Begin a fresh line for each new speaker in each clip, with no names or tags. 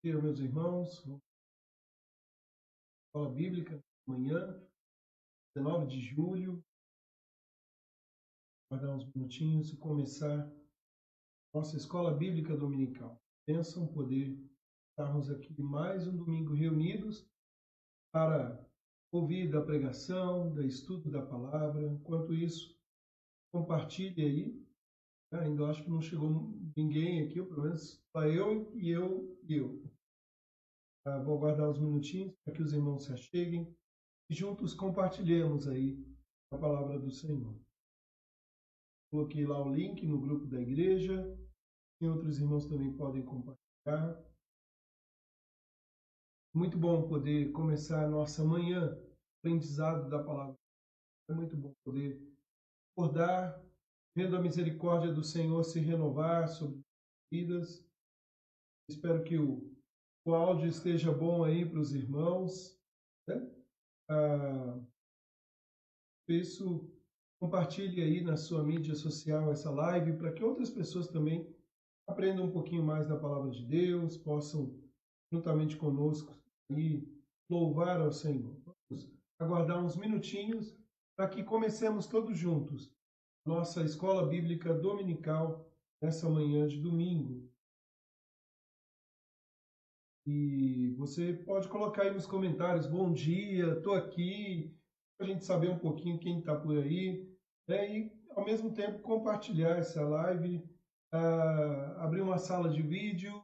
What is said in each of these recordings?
dia, meus irmãos. Escola Bíblica, amanhã, 19 de julho. Guardar uns minutinhos e começar nossa Escola Bíblica Dominical. Pensam poder estarmos aqui mais um domingo reunidos para ouvir da pregação, do estudo da palavra. Enquanto isso, compartilhe aí. Ainda acho que não chegou ninguém aqui, pelo menos só eu e eu. Vou aguardar uns minutinhos para que os irmãos se acheguem e juntos compartilhemos aí a palavra do Senhor. Coloquei lá o link no grupo da igreja, e outros irmãos também podem compartilhar. Muito bom poder começar a nossa manhã, aprendizado da palavra. É muito bom poder acordar, vendo a misericórdia do Senhor se renovar sobre as vidas. Espero que o áudio esteja bom aí para os irmãos, né? Isso, compartilhe aí na sua mídia social essa live para que outras pessoas também aprendam um pouquinho mais da palavra de Deus, possam juntamente conosco e louvar ao Senhor. Vamos aguardar uns minutinhos para que comecemos todos juntos nossa escola bíblica dominical nessa manhã de domingo. E você pode colocar aí nos comentários, bom dia, estou aqui, para a gente saber um pouquinho quem está por aí, né? E ao mesmo tempo compartilhar essa live, abrir uma sala de vídeo,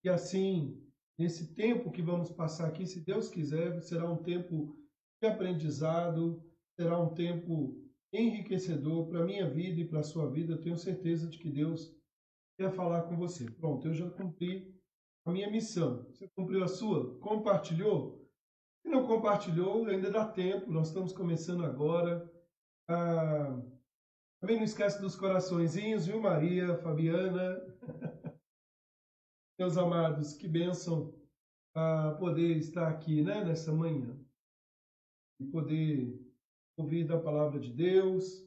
e assim, nesse tempo que vamos passar aqui, se Deus quiser, será um tempo de aprendizado, será um tempo enriquecedor para a minha vida e para a sua vida. Eu tenho certeza de que Deus quer falar com você. Pronto, eu já cumpri a minha missão. Você cumpriu a sua? Compartilhou? Se não compartilhou, ainda dá tempo, nós estamos começando agora. Também não esquece dos coraçõezinhos, viu, Maria, Fabiana? Meus amados, que bênção poder estar aqui, né, nessa manhã. E poder ouvir da palavra de Deus.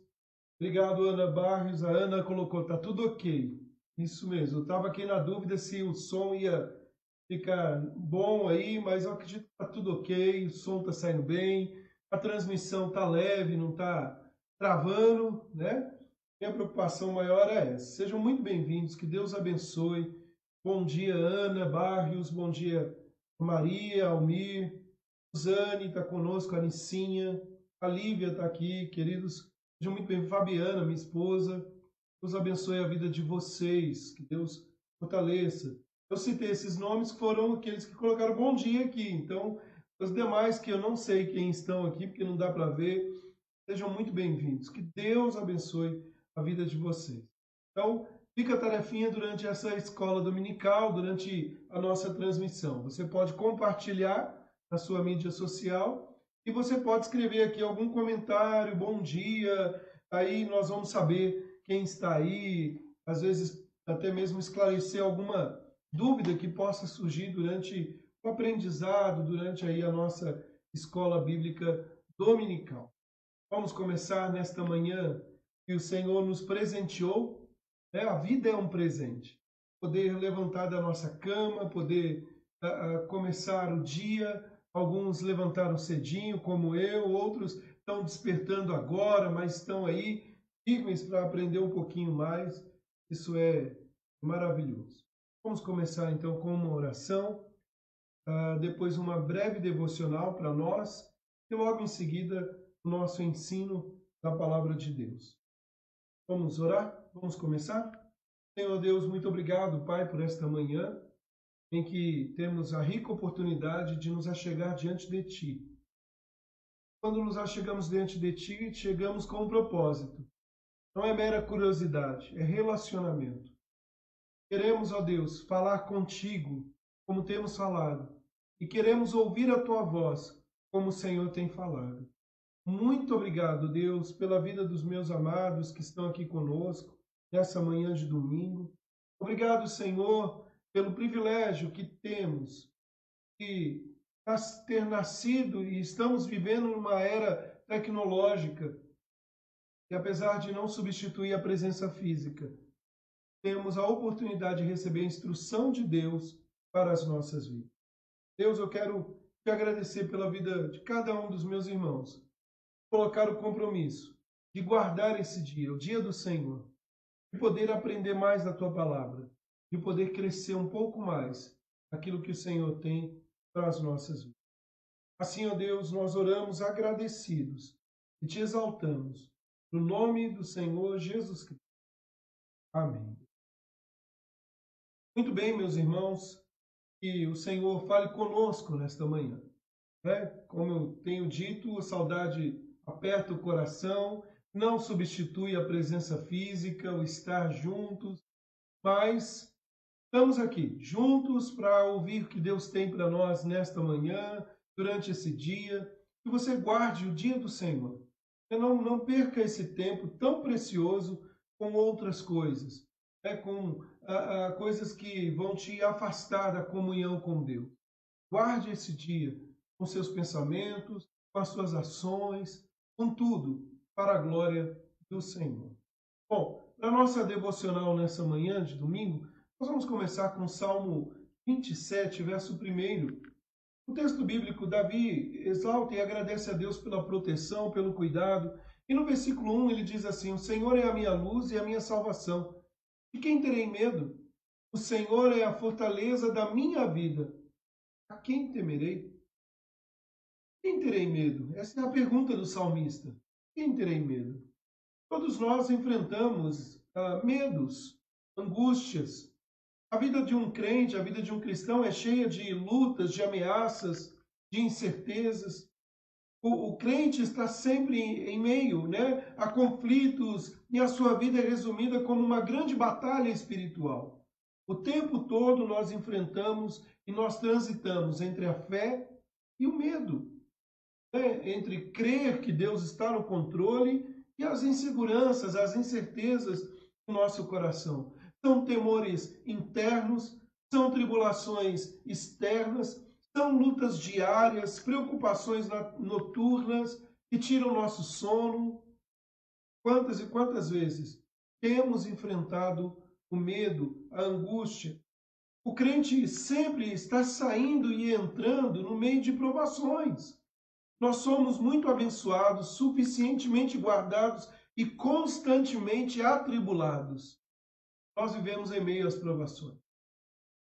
Obrigado, Ana Barrios. A Ana colocou, tá tudo ok. Isso mesmo, eu estava aqui na dúvida se o som ia ficar bom aí, mas eu acredito que está tudo ok, o som está saindo bem, a transmissão está leve, não está travando, né? Minha preocupação maior é essa. Sejam muito bem-vindos, que Deus abençoe. Bom dia, Ana Barrios, bom dia, Maria, Almir, Suzane está conosco, a Nicinha, a Lívia está aqui, queridos. Sejam muito bem-vindos, Fabiana, minha esposa. Deus abençoe a vida de vocês, que Deus fortaleça. Eu citei esses nomes que foram aqueles que colocaram bom dia aqui. Então, os demais que eu não sei quem estão aqui, porque não dá para ver, sejam muito bem-vindos. Que Deus abençoe a vida de vocês. Então, fica a tarefinha durante essa escola dominical, durante a nossa transmissão. Você pode compartilhar na sua mídia social e você pode escrever aqui algum comentário, bom dia, aí nós vamos saber quem está aí, às vezes até mesmo esclarecer alguma dúvida que possa surgir durante o aprendizado, durante aí a nossa escola bíblica dominical. Vamos começar nesta manhã que o Senhor nos presenteou, né? A vida é um presente. Poder levantar da nossa cama, poder começar o dia. Alguns levantaram cedinho, como eu, outros estão despertando agora, mas estão aí firmes para aprender um pouquinho mais. Isso é maravilhoso. Vamos começar então com uma oração, depois uma breve devocional para nós e logo em seguida o nosso ensino da palavra de Deus. Vamos orar? Vamos começar? Senhor Deus, muito obrigado, Pai, por esta manhã em que temos a rica oportunidade de nos achegar diante de Ti. Quando nos achegamos diante de Ti, chegamos com um propósito. Não é mera curiosidade, é relacionamento. Queremos, ó Deus, falar contigo, como temos falado, e queremos ouvir a Tua voz, como o Senhor tem falado. Muito obrigado, Deus, pela vida dos meus amados que estão aqui conosco, nessa manhã de domingo. Obrigado, Senhor, pelo privilégio que temos de ter nascido e estamos vivendo numa era tecnológica, que apesar de não substituir a presença física, temos a oportunidade de receber a instrução de Deus para as nossas vidas. Deus, eu quero te agradecer pela vida de cada um dos meus irmãos, colocar o compromisso de guardar esse dia, o dia do Senhor, de poder aprender mais da tua palavra, de poder crescer um pouco mais aquilo que o Senhor tem para as nossas vidas. Assim, ó Deus, nós oramos agradecidos e te exaltamos, no nome do Senhor Jesus Cristo. Amém. Muito bem, meus irmãos, que o Senhor fale conosco nesta manhã. Como eu tenho dito, a saudade aperta o coração, não substitui a presença física, o estar juntos, mas estamos aqui, juntos, para ouvir o que Deus tem para nós nesta manhã, durante esse dia. Que você guarde o dia do Senhor. Que não perca esse tempo tão precioso com outras coisas, com coisas que vão te afastar da comunhão com Deus. Guarde esse dia com seus pensamentos, com as suas ações, com tudo, para a glória do Senhor. Bom, na nossa devocional nessa manhã de domingo, nós vamos começar com o Salmo 27, verso 1. O texto bíblico, Davi exalta e agradece a Deus pela proteção, pelo cuidado. E no versículo 1 ele diz assim: o Senhor é a minha luz e a minha salvação. De quem terei medo? O Senhor é a fortaleza da minha vida. A quem temerei? Quem terei medo? Essa é a pergunta do salmista. Quem terei medo? Todos nós enfrentamos medos, angústias. A vida de um crente, a vida de um cristão é cheia de lutas, de ameaças, de incertezas. O crente está sempre em meio, a conflitos, e a sua vida é resumida como uma grande batalha espiritual. O tempo todo nós enfrentamos e nós transitamos entre a fé e o medo, entre crer que Deus está no controle e as inseguranças, as incertezas do nosso coração. São temores internos, são tribulações externas, são lutas diárias, preocupações noturnas que tiram nosso sono. Quantas e quantas vezes temos enfrentado o medo, a angústia? O crente sempre está saindo e entrando no meio de provações. Nós somos muito abençoados, suficientemente guardados e constantemente atribulados. Nós vivemos em meio às provações.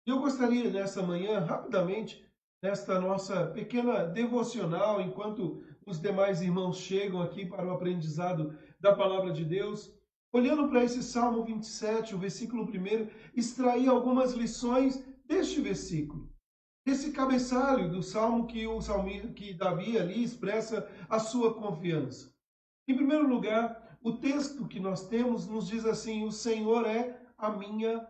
E eu gostaria nessa manhã, rapidamente, nesta nossa pequena devocional, enquanto os demais irmãos chegam aqui para o aprendizado da palavra de Deus, olhando para esse Salmo 27, o versículo 1, extrair algumas lições deste versículo. Esse cabeçalho do Salmo que Davi ali expressa a sua confiança. Em primeiro lugar, o texto que nós temos nos diz assim: o Senhor é a minha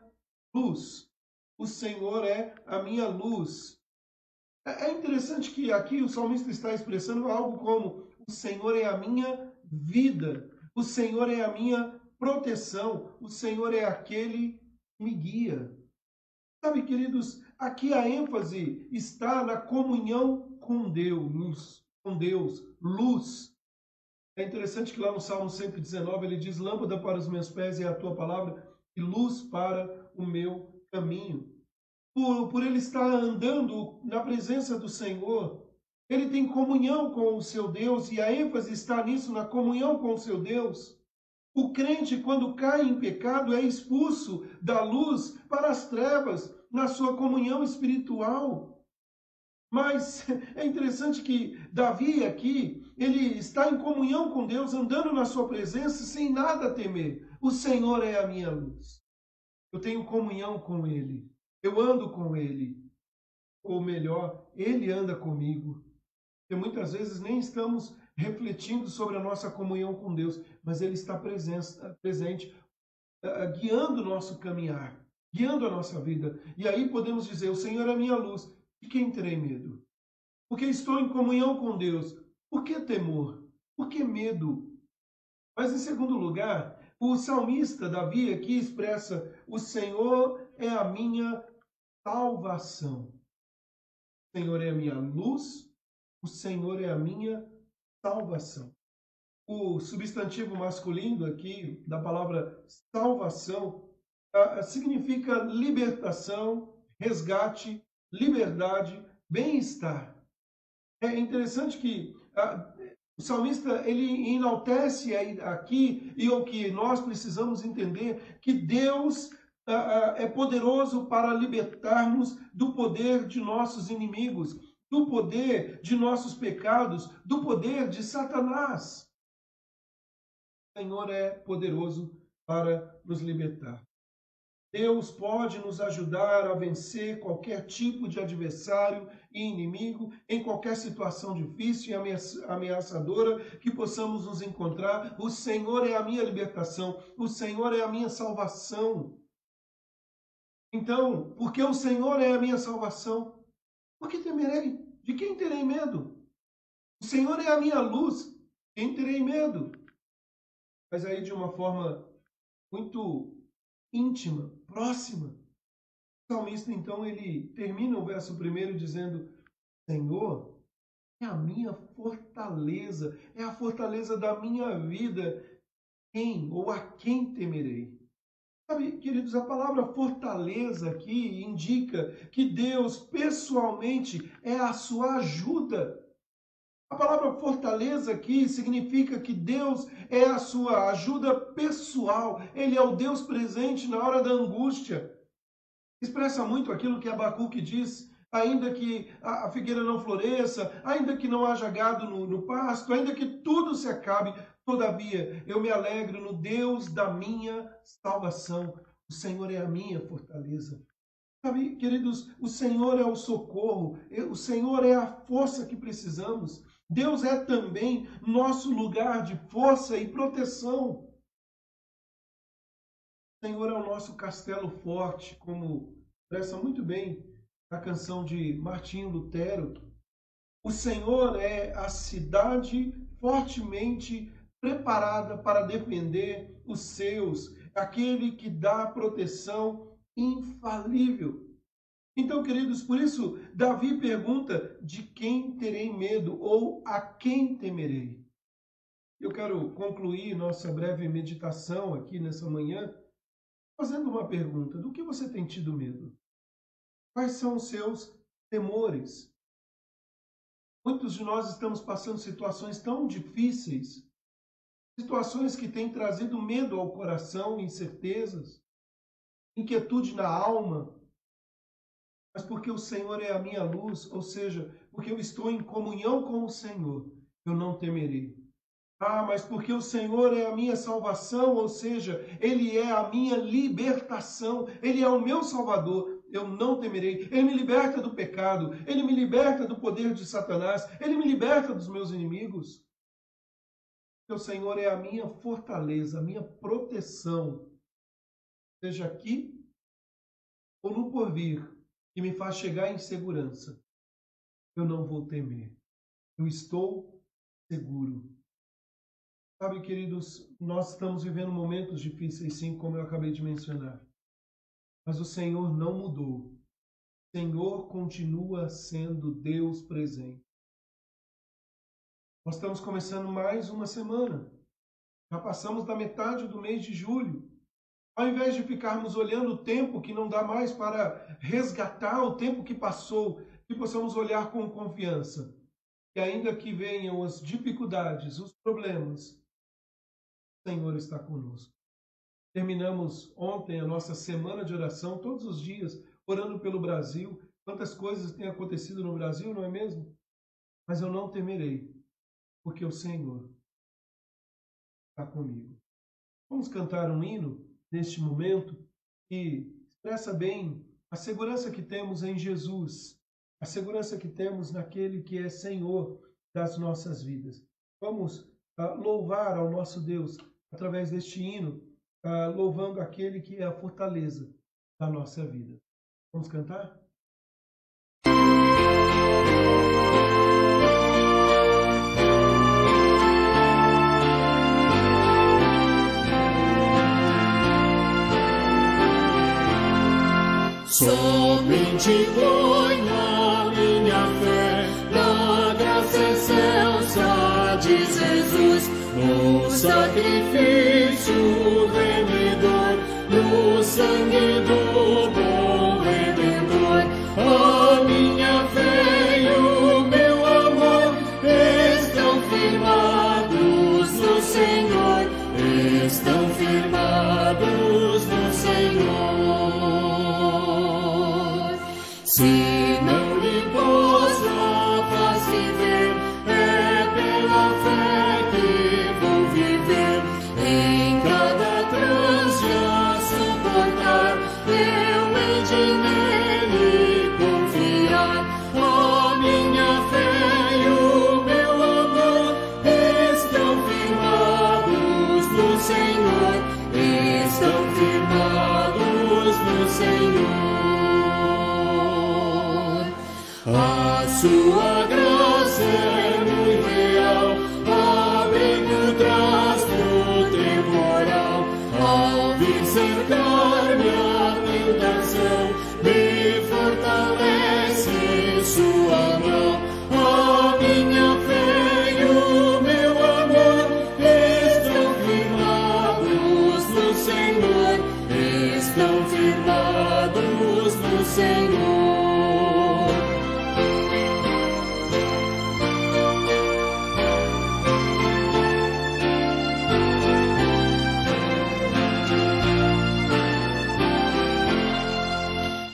luz. O Senhor é a minha luz. É interessante que aqui o salmista está expressando algo como: o Senhor é a minha vida. O Senhor é a minha proteção. O Senhor é aquele que me guia. Sabe, queridos, aqui a ênfase está na comunhão com Deus, luz. É interessante que lá no Salmo 119 ele diz: lâmpada para os meus pés é a tua palavra e luz para o meu caminho. Por ele estar andando na presença do Senhor, ele tem comunhão com o seu Deus, e a ênfase está nisso, na comunhão com o seu Deus. O crente, quando cai em pecado, é expulso da luz para as trevas, na sua comunhão espiritual. Mas é interessante que Davi aqui, ele está em comunhão com Deus, andando na sua presença, sem nada temer. O Senhor é a minha luz. Eu tenho comunhão com Ele. Eu ando com Ele. Ou melhor, Ele anda comigo. E muitas vezes nem estamos refletindo sobre a nossa comunhão com Deus, mas Ele está presente, guiando o nosso caminhar, guiando a nossa vida. E aí podemos dizer: o Senhor é a minha luz. De quem terei medo? Porque estou em comunhão com Deus. Por que temor? Por que medo? Mas em segundo lugar, o salmista Davi aqui expressa: o Senhor é a minha salvação. O Senhor é a minha luz, o Senhor é a minha salvação. O substantivo masculino aqui da palavra salvação significa libertação, resgate, liberdade, bem-estar. É interessante que o salmista ele enaltece aqui, e o que nós precisamos entender, que Deus é poderoso para libertar-nos do poder de nossos inimigos, do poder de nossos pecados, do poder de Satanás. O Senhor é poderoso para nos libertar. Deus pode nos ajudar a vencer qualquer tipo de adversário e inimigo, em qualquer situação difícil e ameaçadora que possamos nos encontrar. O Senhor é a minha libertação, o Senhor é a minha salvação. Então, porque o Senhor é a minha salvação, por que temerei? De quem terei medo? O Senhor é a minha luz, quem terei medo? Mas aí de uma forma muito íntima, próxima. O salmista, então, ele termina o verso 1 dizendo: Senhor, é a minha fortaleza, é a fortaleza da minha vida. Quem ou a quem temerei? Sabe, queridos, a palavra fortaleza aqui indica que Deus pessoalmente é a sua ajuda. A palavra fortaleza aqui significa que Deus é a sua ajuda pessoal. Ele é o Deus presente na hora da angústia. Expressa muito aquilo que Abacuque diz: ainda que a figueira não floresça, ainda que não haja gado no pasto, ainda que tudo se acabe, todavia eu me alegro no Deus da minha salvação. O Senhor é a minha fortaleza. Sabe, queridos, o Senhor é o socorro, o Senhor é a força que precisamos. Deus é também nosso lugar de força e proteção. O Senhor é o nosso castelo forte, como expressa muito bem a canção de Martinho Lutero. O Senhor é a cidade fortemente preparada para defender os seus, aquele que dá proteção infalível. Então, queridos, por isso, Davi pergunta: de quem terei medo ou a quem temerei? Eu quero concluir nossa breve meditação aqui nessa manhã fazendo uma pergunta: do que você tem tido medo? Quais são os seus temores? Muitos de nós estamos passando situações tão difíceis, situações que têm trazido medo ao coração, incertezas, inquietude na alma. Mas porque o Senhor é a minha luz, ou seja, porque eu estou em comunhão com o Senhor, eu não temerei. Mas porque o Senhor é a minha salvação, ou seja, Ele é a minha libertação, Ele é o meu Salvador, eu não temerei. Ele me liberta do pecado, Ele me liberta do poder de Satanás, Ele me liberta dos meus inimigos. Porque o Senhor é a minha fortaleza, a minha proteção, seja aqui ou no porvir, que me faz chegar em segurança. Eu não vou temer. Eu estou seguro. Sabe, queridos, nós estamos vivendo momentos difíceis, sim, como eu acabei de mencionar. Mas o Senhor não mudou. O Senhor continua sendo Deus presente. Nós estamos começando mais uma semana. Já passamos da metade do mês de julho. Ao invés de ficarmos olhando o tempo que não dá mais para resgatar o tempo que passou, que possamos olhar com confiança. E ainda que venham as dificuldades, os problemas, o Senhor está conosco. Terminamos ontem a nossa semana de oração, todos os dias, orando pelo Brasil. Quantas coisas têm acontecido no Brasil, não é mesmo? Mas eu não temerei, porque o Senhor está comigo. Vamos cantar um hino neste momento que expressa bem a segurança que temos em Jesus, a segurança que temos naquele que é Senhor das nossas vidas. Vamos louvar ao nosso Deus através deste hino, louvando aquele que é a fortaleza da nossa vida. Vamos cantar?
Somente ponho a minha fé na graça excelsa de Jesus, no sacrifício remidor, no sangue do bom Redentor. Senhor. A sua graça é muito real, abrigo traz do temporal. Ao vir cercar-me a tentação, me fortalece em sua mão. A minha fé e o meu amor estão firmados no Senhor, estão firmados no Senhor.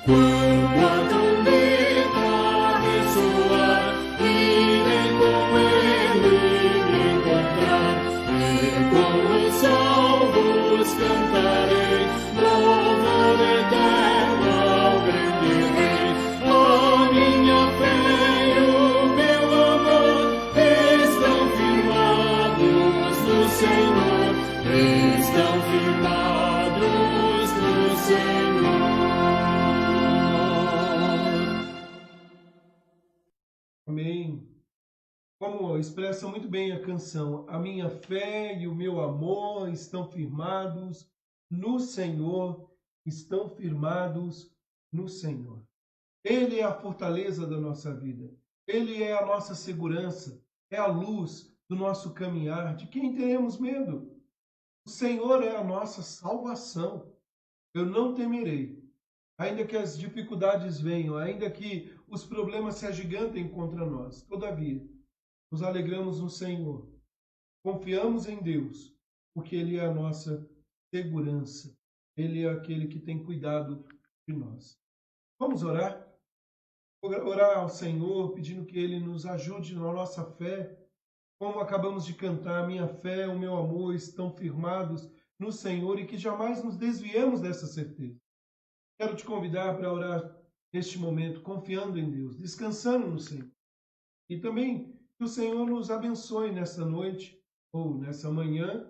Quando a trombeta ressoar, irei com ele me encontrar, e com os salvos cantarei, louvor eterno ao grande Rei. A minha fé e o meu amor estão firmados no Senhor, estão firmados no Senhor.
Amém. Como expressa muito bem a canção, a minha fé e o meu amor estão firmados no Senhor, estão firmados no Senhor. Ele é a fortaleza da nossa vida, Ele é a nossa segurança, é a luz do nosso caminhar. De quem teremos medo? O Senhor é a nossa salvação. Eu não temerei. Ainda que as dificuldades venham, ainda que os problemas se agigantem contra nós, todavia, nos alegramos no Senhor, confiamos em Deus, porque Ele é a nossa segurança, Ele é aquele que tem cuidado de nós. Vamos orar? Orar ao Senhor, pedindo que Ele nos ajude na nossa fé, como acabamos de cantar, minha fé, o meu amor estão firmados no Senhor e que jamais nos desviemos dessa certeza. Quero te convidar para orar neste momento, confiando em Deus, descansando no Senhor. E também que o Senhor nos abençoe nessa noite ou nessa manhã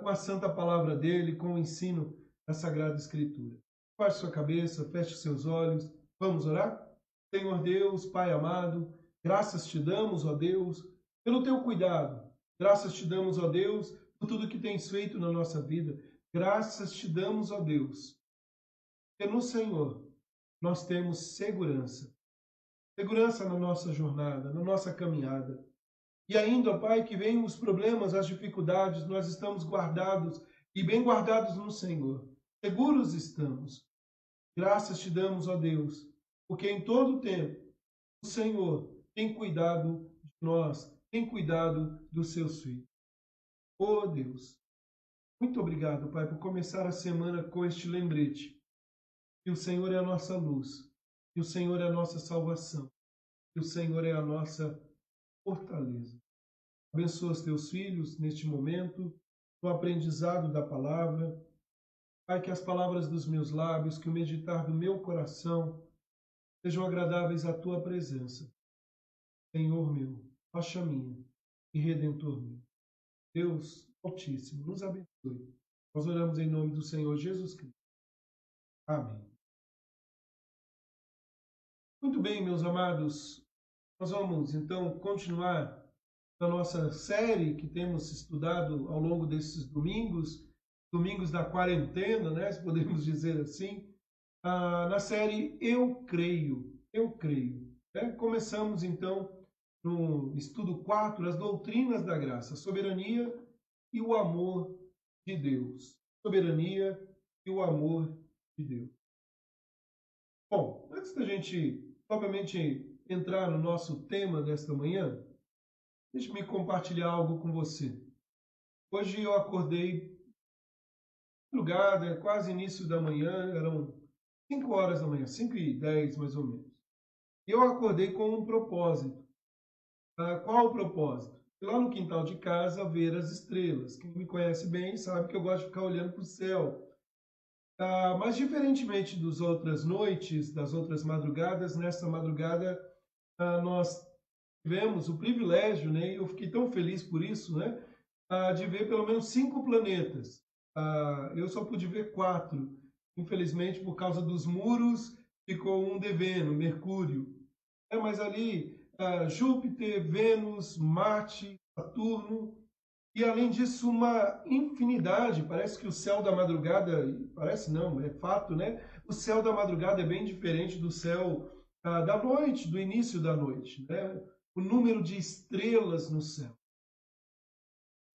com a santa palavra dEle, com o ensino da Sagrada Escritura. Baixe sua cabeça, feche seus olhos. Vamos orar? Senhor Deus, Pai amado, graças te damos, ó Deus, pelo teu cuidado. Graças te damos, ó Deus, por tudo que tens feito na nossa vida. Graças te damos, ó Deus, porque no Senhor nós temos segurança. Segurança na nossa jornada, na nossa caminhada. E ainda, ó Pai, que venham os problemas, as dificuldades, nós estamos guardados e bem guardados no Senhor. Seguros estamos. Graças te damos, ó Deus, porque em todo o tempo o Senhor tem cuidado de nós, tem cuidado dos seus filhos. Ó Deus, muito obrigado, Pai, por começar a semana com este lembrete. Que o Senhor é a nossa luz, que o Senhor é a nossa salvação, que o Senhor é a nossa fortaleza. Abençoa os teus filhos neste momento, no aprendizado da palavra. Pai, que as palavras dos meus lábios, que o meditar do meu coração sejam agradáveis à tua presença. Senhor meu, rocha minha e Redentor meu. Deus Altíssimo, nos abençoe. Nós oramos em nome do Senhor Jesus Cristo. Amém. Muito bem, meus amados, nós vamos então continuar na nossa série que temos estudado ao longo desses domingos da quarentena, né, se podemos dizer assim, na série Eu Creio. Né? Começamos então no estudo 4, as doutrinas da graça, a soberania e o amor de Deus. Soberania e o amor de Deus. Bom, antes da gente propriamente entrar no nosso tema desta manhã, deixe-me compartilhar algo com você. Hoje eu acordei madrugada, quase início da manhã, eram 5 horas da manhã, 5h10 mais ou menos. E eu acordei com um propósito. Qual o propósito? Lá no quintal de casa, ver as estrelas. Quem me conhece bem sabe que eu gosto de ficar olhando para o céu. Mas diferentemente das outras noites, das outras madrugadas, nessa madrugada nós tivemos o privilégio, né, e eu fiquei tão feliz por isso, né, de ver pelo menos 5 planetas. Eu só pude ver 4. Infelizmente, por causa dos muros, ficou um devendo, Mercúrio. Mas ali, Júpiter, Vênus, Marte, Saturno, e além disso, uma infinidade. Parece que o céu da madrugada, parece não, é fato, né? O céu da madrugada é bem diferente do céu da noite, do início da noite, né? O número de estrelas no céu.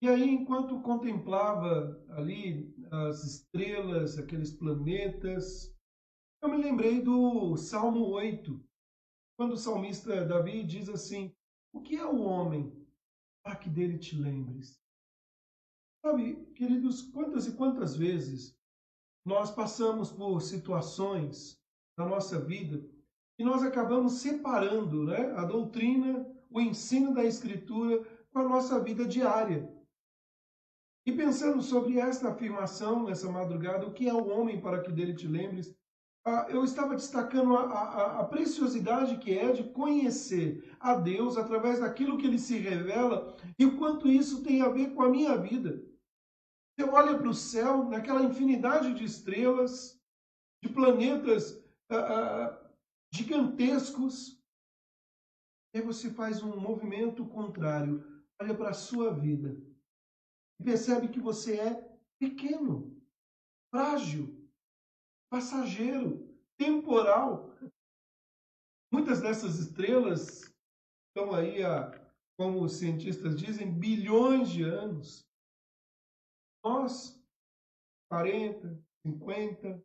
E aí, enquanto contemplava ali as estrelas, aqueles planetas, eu me lembrei do Salmo 8, quando o salmista Davi diz assim: o que é o homem para que dele te lembres? Sabe, queridos, quantas e quantas vezes nós passamos por situações na nossa vida e nós acabamos separando, né, a doutrina, o ensino da Escritura com a nossa vida diária. E pensando sobre esta afirmação nessa madrugada, o que é o homem para que dele te lembres, eu estava destacando a preciosidade que é de conhecer a Deus através daquilo que ele se revela e o quanto isso tem a ver com a minha vida. Você olha para o céu, naquela infinidade de estrelas, de planetas gigantescos, e aí você faz um movimento contrário, olha para a sua vida e percebe que você é pequeno, frágil, passageiro, temporal. Muitas dessas estrelas estão aí como os cientistas dizem, bilhões de anos. Nós, 40, 50,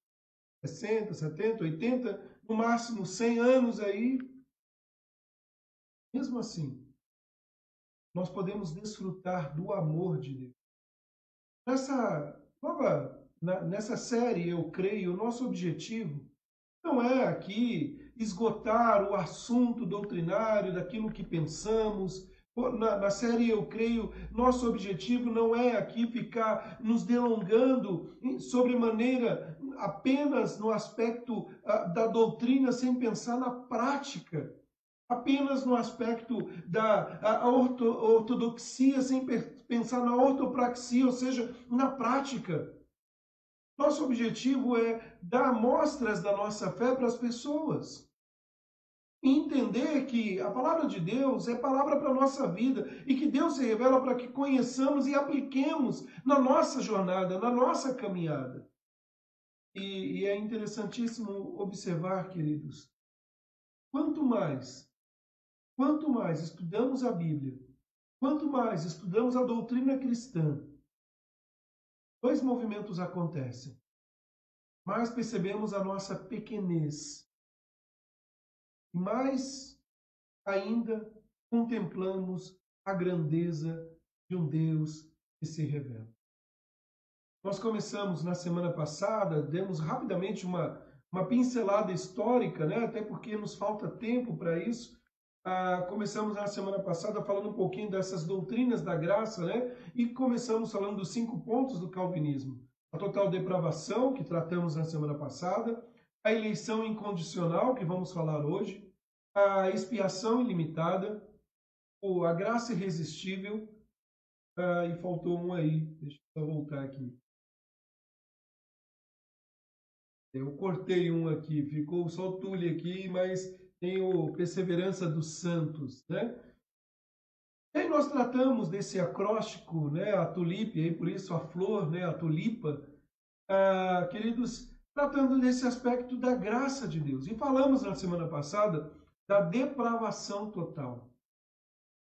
60, 70, 80, no máximo 100 anos aí. Mesmo assim, nós podemos desfrutar do amor de Deus. Nessa série, eu creio, o nosso objetivo não é aqui esgotar o assunto doutrinário daquilo que pensamos. Na série, eu creio, nosso objetivo não é aqui ficar nos delongando sobremaneira apenas no aspecto da doutrina sem pensar na prática. Apenas no aspecto da ortodoxia, sem pensar na ortopraxia, ou seja, na prática. Nosso objetivo é dar amostras da nossa fé para as pessoas. E entender que a palavra de Deus é palavra para a nossa vida e que Deus se revela para que conheçamos e apliquemos na nossa jornada, na nossa caminhada. E é interessantíssimo observar, queridos, quanto mais estudamos a Bíblia, quanto mais estudamos a doutrina cristã, dois movimentos acontecem. Mais percebemos a nossa pequenez. E mais ainda contemplamos a grandeza de um Deus que se revela. Nós começamos na semana passada, demos rapidamente uma pincelada histórica, né? Até porque nos falta tempo para isso. Começamos na semana passada falando um pouquinho dessas doutrinas da graça, né? E começamos falando dos 5 pontos do calvinismo. A total depravação, que tratamos na semana passada, a eleição incondicional, que vamos falar hoje, a expiação ilimitada, a graça irresistível, e faltou um aí, deixa eu voltar aqui. Eu cortei um aqui, ficou só o Tule aqui, mas tem o Perseverança dos Santos, né? E aí nós tratamos desse acróstico, né, a tulipe, aí por isso a flor, né, a tulipa, queridos, tratando desse aspecto da graça de Deus. E falamos na semana passada da depravação total.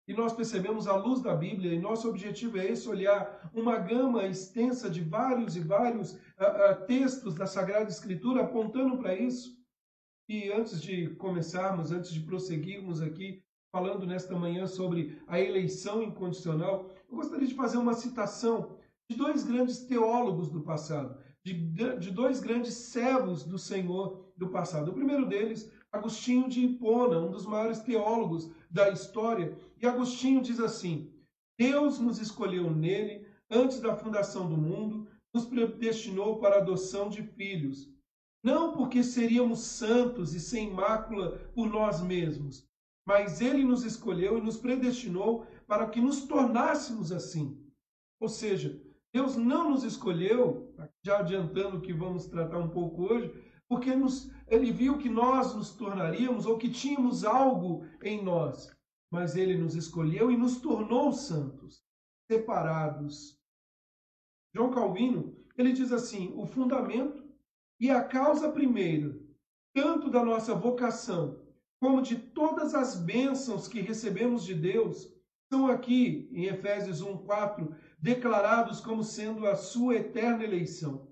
E nós percebemos à luz da Bíblia, e nosso objetivo é esse, olhar uma gama extensa de vários textos da Sagrada Escritura apontando para isso. E antes de começarmos, antes de prosseguirmos aqui, falando nesta manhã sobre a eleição incondicional, eu gostaria de fazer uma citação de 2 grandes teólogos do passado, de 2 grandes servos do Senhor do passado. O primeiro deles, Agostinho de Hipona, um dos maiores teólogos da história. E Agostinho diz assim: Deus nos escolheu nele, antes da fundação do mundo, nos predestinou para a adoção de filhos. Não porque seríamos santos e sem mácula por nós mesmos, mas ele nos escolheu e nos predestinou para que nos tornássemos assim. Ou seja, Deus não nos escolheu, já adiantando o que vamos tratar um pouco hoje, porque ele viu que nós nos tornaríamos ou que tínhamos algo em nós, mas ele nos escolheu e nos tornou santos, separados. João Calvino, ele diz assim: o fundamento e a causa primeira, tanto da nossa vocação, como de todas as bênçãos que recebemos de Deus, são aqui, em Efésios 1:4, declarados como sendo a sua eterna eleição.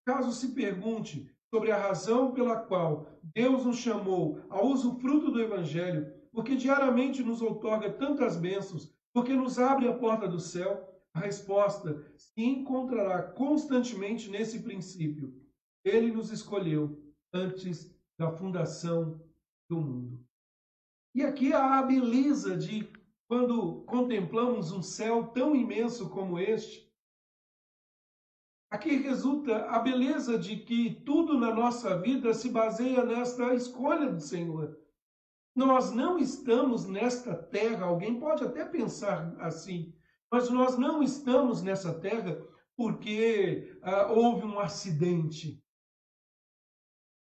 Caso se pergunte sobre a razão pela qual Deus nos chamou ao usufruto do Evangelho, porque diariamente nos outorga tantas bênçãos, porque nos abre a porta do céu, a resposta se encontrará constantemente nesse princípio. Ele nos escolheu antes da fundação do mundo. E aqui há a beleza de quando contemplamos um céu tão imenso como este. Aqui resulta a beleza de que tudo na nossa vida se baseia nesta escolha do Senhor. Nós não estamos nesta terra, alguém pode até pensar assim, mas nós não estamos nessa terra porque houve um acidente.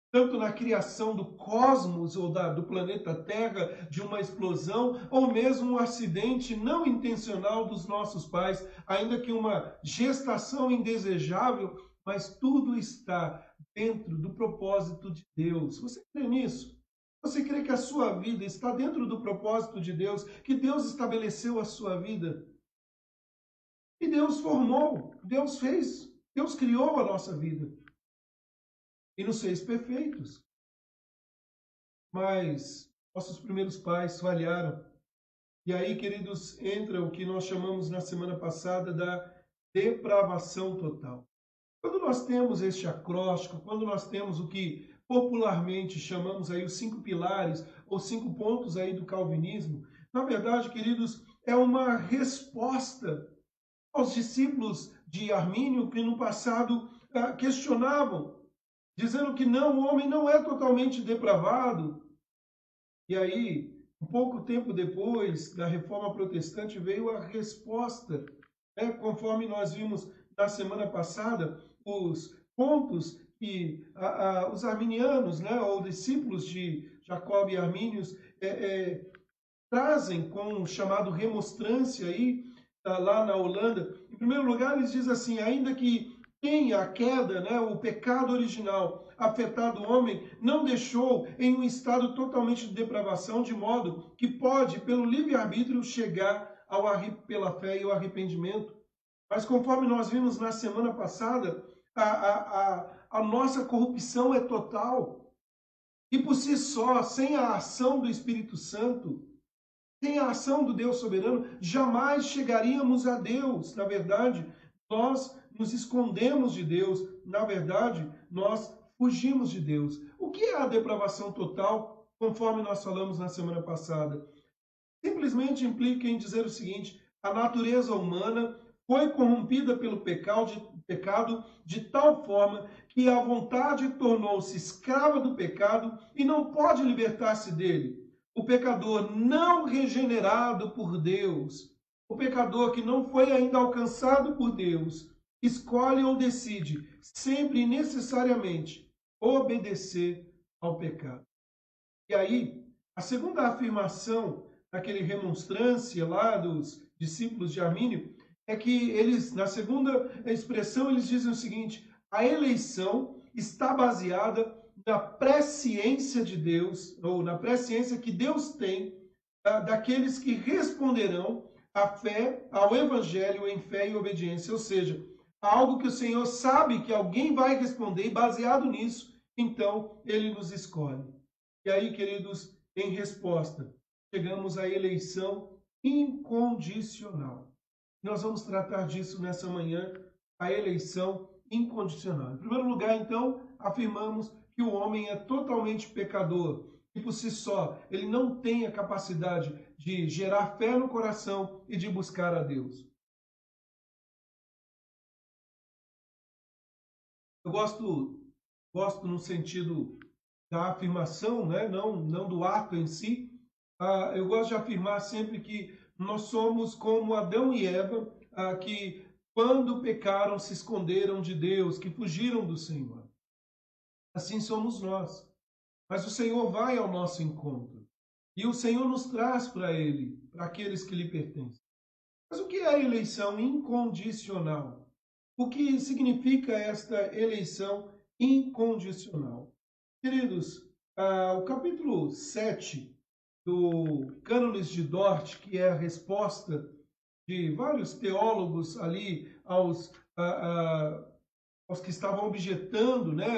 Tanto na criação do cosmos ou do planeta Terra, de uma explosão, ou mesmo um acidente não intencional dos nossos pais, ainda que uma gestação indesejável, mas tudo está dentro do propósito de Deus. Você crê nisso? Você crê que a sua vida está dentro do propósito de Deus, que Deus estabeleceu a sua vida? E Deus formou, Deus fez, Deus criou a nossa vida. E nos fez perfeitos. Mas nossos primeiros pais falharam. E aí, queridos, entra o que nós chamamos na semana passada da depravação total. Quando nós temos este acróstico, quando nós temos o que popularmente chamamos aí os 5 pilares ou 5 pontos aí do calvinismo, na verdade, queridos, é uma resposta aos discípulos de Armínio que no passado questionavam, dizendo que não, o homem não é totalmente depravado. E aí, um pouco tempo depois da Reforma Protestante, veio a resposta, conforme nós vimos na semana passada, os pontos que os arminianos, ou discípulos de Jacob e Armínios, trazem com o chamado remonstrância aí, lá na Holanda. Em primeiro lugar, eles dizem assim: ainda que tenha a queda, o pecado original afetado o homem, não deixou em um estado totalmente de depravação, de modo que pode, pelo livre-arbítrio, chegar pela fé e ao arrependimento. Mas conforme nós vimos na semana passada, a nossa corrupção é total. E por si só, sem a ação do Espírito Santo, sem a ação do Deus soberano, jamais chegaríamos a Deus. Na verdade, nós nos escondemos de Deus. Na verdade, nós fugimos de Deus. O que é a depravação total, conforme nós falamos na semana passada? Simplesmente implica em dizer o seguinte: a natureza humana foi corrompida pelo pecado de tal forma que a vontade tornou-se escrava do pecado e não pode libertar-se dele. O pecador não regenerado por Deus, o pecador que não foi ainda alcançado por Deus, escolhe ou decide, sempre e necessariamente, obedecer ao pecado. E aí, a segunda afirmação daquele remonstrância lá dos discípulos de Armínio é que eles, na segunda expressão, eles dizem o seguinte: a eleição está baseada na presciência de Deus, ou na presciência que Deus tem daqueles que responderão à fé, ao Evangelho em fé e obediência. Ou seja, algo que o Senhor sabe que alguém vai responder, e baseado nisso, então Ele nos escolhe. E aí, queridos, em resposta, chegamos à eleição incondicional. Nós vamos tratar disso nessa manhã, a eleição incondicional. Em primeiro lugar, então, afirmamos que o homem é totalmente pecador e por si só ele não tem a capacidade de gerar fé no coração e de buscar a Deus. Eu gosto no sentido da afirmação, não do ato em si. Eu gosto de afirmar sempre que nós somos como Adão e Eva, que quando pecaram, se esconderam de Deus, que fugiram do Senhor. Assim somos nós. Mas o Senhor vai ao nosso encontro. E o Senhor nos traz para Ele, para aqueles que lhe pertencem. Mas o que é a eleição incondicional? O que significa esta eleição incondicional? Queridos, o capítulo 7 do Cânones de Dort, que é a resposta de vários teólogos ali aos que estavam objetando, né,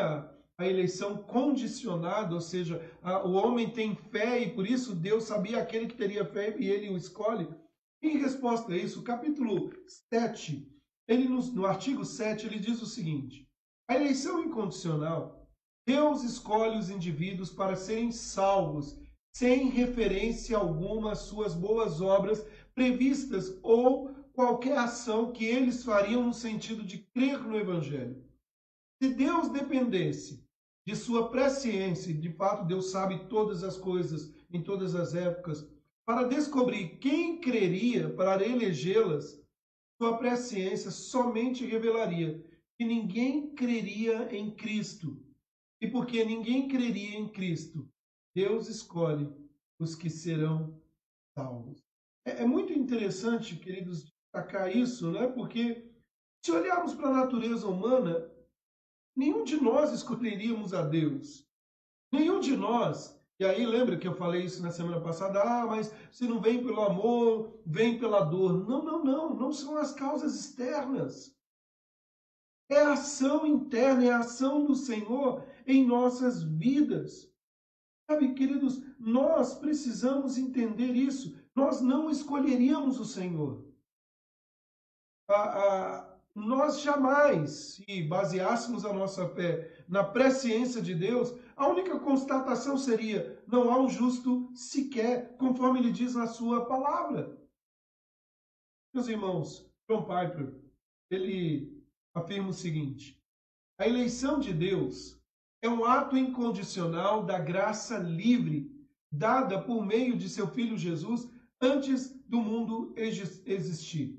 a eleição condicionada, ou seja, o homem tem fé e por isso Deus sabia aquele que teria fé e ele o escolhe. Em resposta a isso, o capítulo 7, no artigo 7, ele diz o seguinte: a eleição incondicional, Deus escolhe os indivíduos para serem salvos, sem referência alguma às suas boas obras previstas ou qualquer ação que eles fariam no sentido de crer no Evangelho. Se Deus dependesse de sua presciência, de fato Deus sabe todas as coisas em todas as épocas, para descobrir quem creria para elegê-las, sua presciência somente revelaria que ninguém creria em Cristo. E porque ninguém creria em Cristo, Deus escolhe os que serão salvos. É muito interessante, queridos, destacar isso, né? Porque se olharmos para a natureza humana, nenhum de nós escolheríamos a Deus. Nenhum de nós. E aí, lembra que eu falei isso na semana passada? Mas se não vem pelo amor, vem pela dor. Não são as causas externas. É a ação interna, é a ação do Senhor em nossas vidas. Sabe, queridos, nós precisamos entender isso. Nós não escolheríamos o Senhor. Nós jamais, se baseássemos a nossa fé na presciência de Deus, a única constatação seria: não há um justo sequer, conforme ele diz na sua palavra. Meus irmãos, John Piper, ele afirma o seguinte: a eleição de Deus é um ato incondicional da graça livre, dada por meio de seu Filho Jesus antes do mundo existir.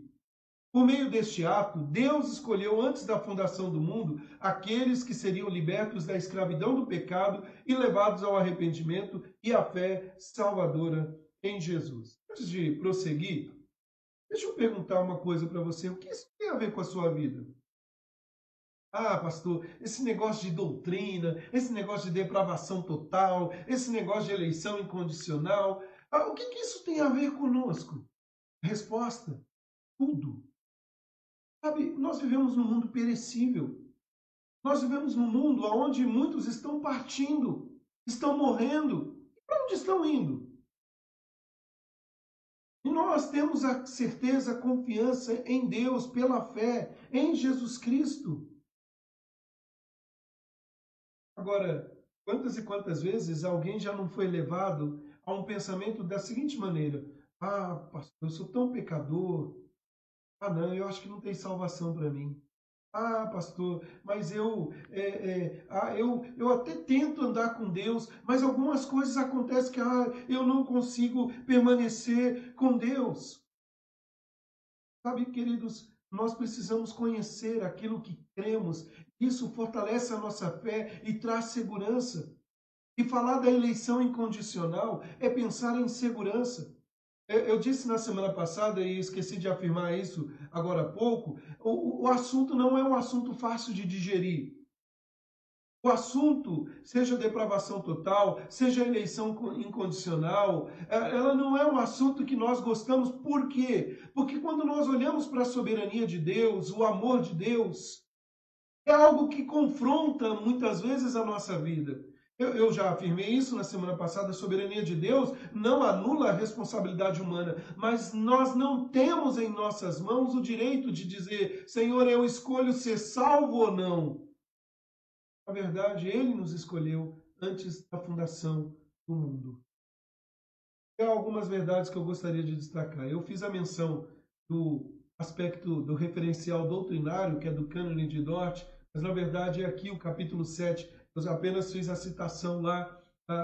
Por meio deste ato, Deus escolheu antes da fundação do mundo aqueles que seriam libertos da escravidão do pecado e levados ao arrependimento e à fé salvadora em Jesus. Antes de prosseguir, deixa eu perguntar uma coisa para você. O que isso tem a ver com a sua vida? Pastor, esse negócio de doutrina, esse negócio de depravação total, esse negócio de eleição incondicional, o que isso tem a ver conosco? Resposta: tudo. Sabe, nós vivemos num mundo perecível. Nós vivemos num mundo onde muitos estão partindo, estão morrendo. E para onde estão indo? E nós temos a certeza, a confiança em Deus, pela fé, em Jesus Cristo. Agora, quantas e quantas vezes alguém já não foi levado a um pensamento da seguinte maneira: pastor, eu sou tão pecador. Não, eu acho que não tem salvação para mim. Pastor, mas eu até tento andar com Deus, mas algumas coisas acontecem que eu não consigo permanecer com Deus. Sabe, queridos, nós precisamos conhecer aquilo que cremos. Isso fortalece a nossa fé e traz segurança. E falar da eleição incondicional é pensar em segurança. Eu disse na semana passada, e esqueci de afirmar isso agora há pouco, o assunto não é um assunto fácil de digerir. O assunto, seja depravação total, seja eleição incondicional, ela não é um assunto que nós gostamos. Por quê? Porque quando nós olhamos para a soberania de Deus, o amor de Deus, é algo que confronta muitas vezes a nossa vida. Eu já afirmei isso na semana passada: a soberania de Deus não anula a responsabilidade humana, mas nós não temos em nossas mãos o direito de dizer: Senhor, eu escolho ser salvo ou não. Na verdade, Ele nos escolheu antes da fundação do mundo. Há algumas verdades que eu gostaria de destacar. Eu fiz a menção do aspecto do referencial doutrinário, que é do Cânone de Dort, mas na verdade é aqui o capítulo 7. Eu apenas fiz a citação lá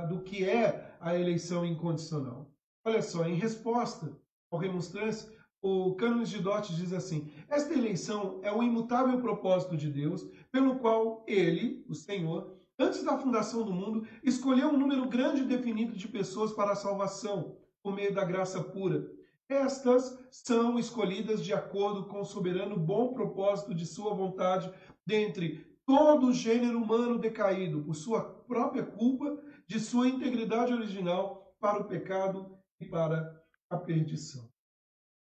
do que é a eleição incondicional. Olha só, em resposta ao remonstrante, o Cânones de Dort diz assim: esta eleição é o imutável propósito de Deus, pelo qual ele, o Senhor, antes da fundação do mundo, escolheu um número grande e definido de pessoas para a salvação, por meio da graça pura. Estas são escolhidas de acordo com o soberano bom propósito de sua vontade, dentre todo o gênero humano decaído, por sua própria culpa, de sua integridade original, para o pecado e para a perdição.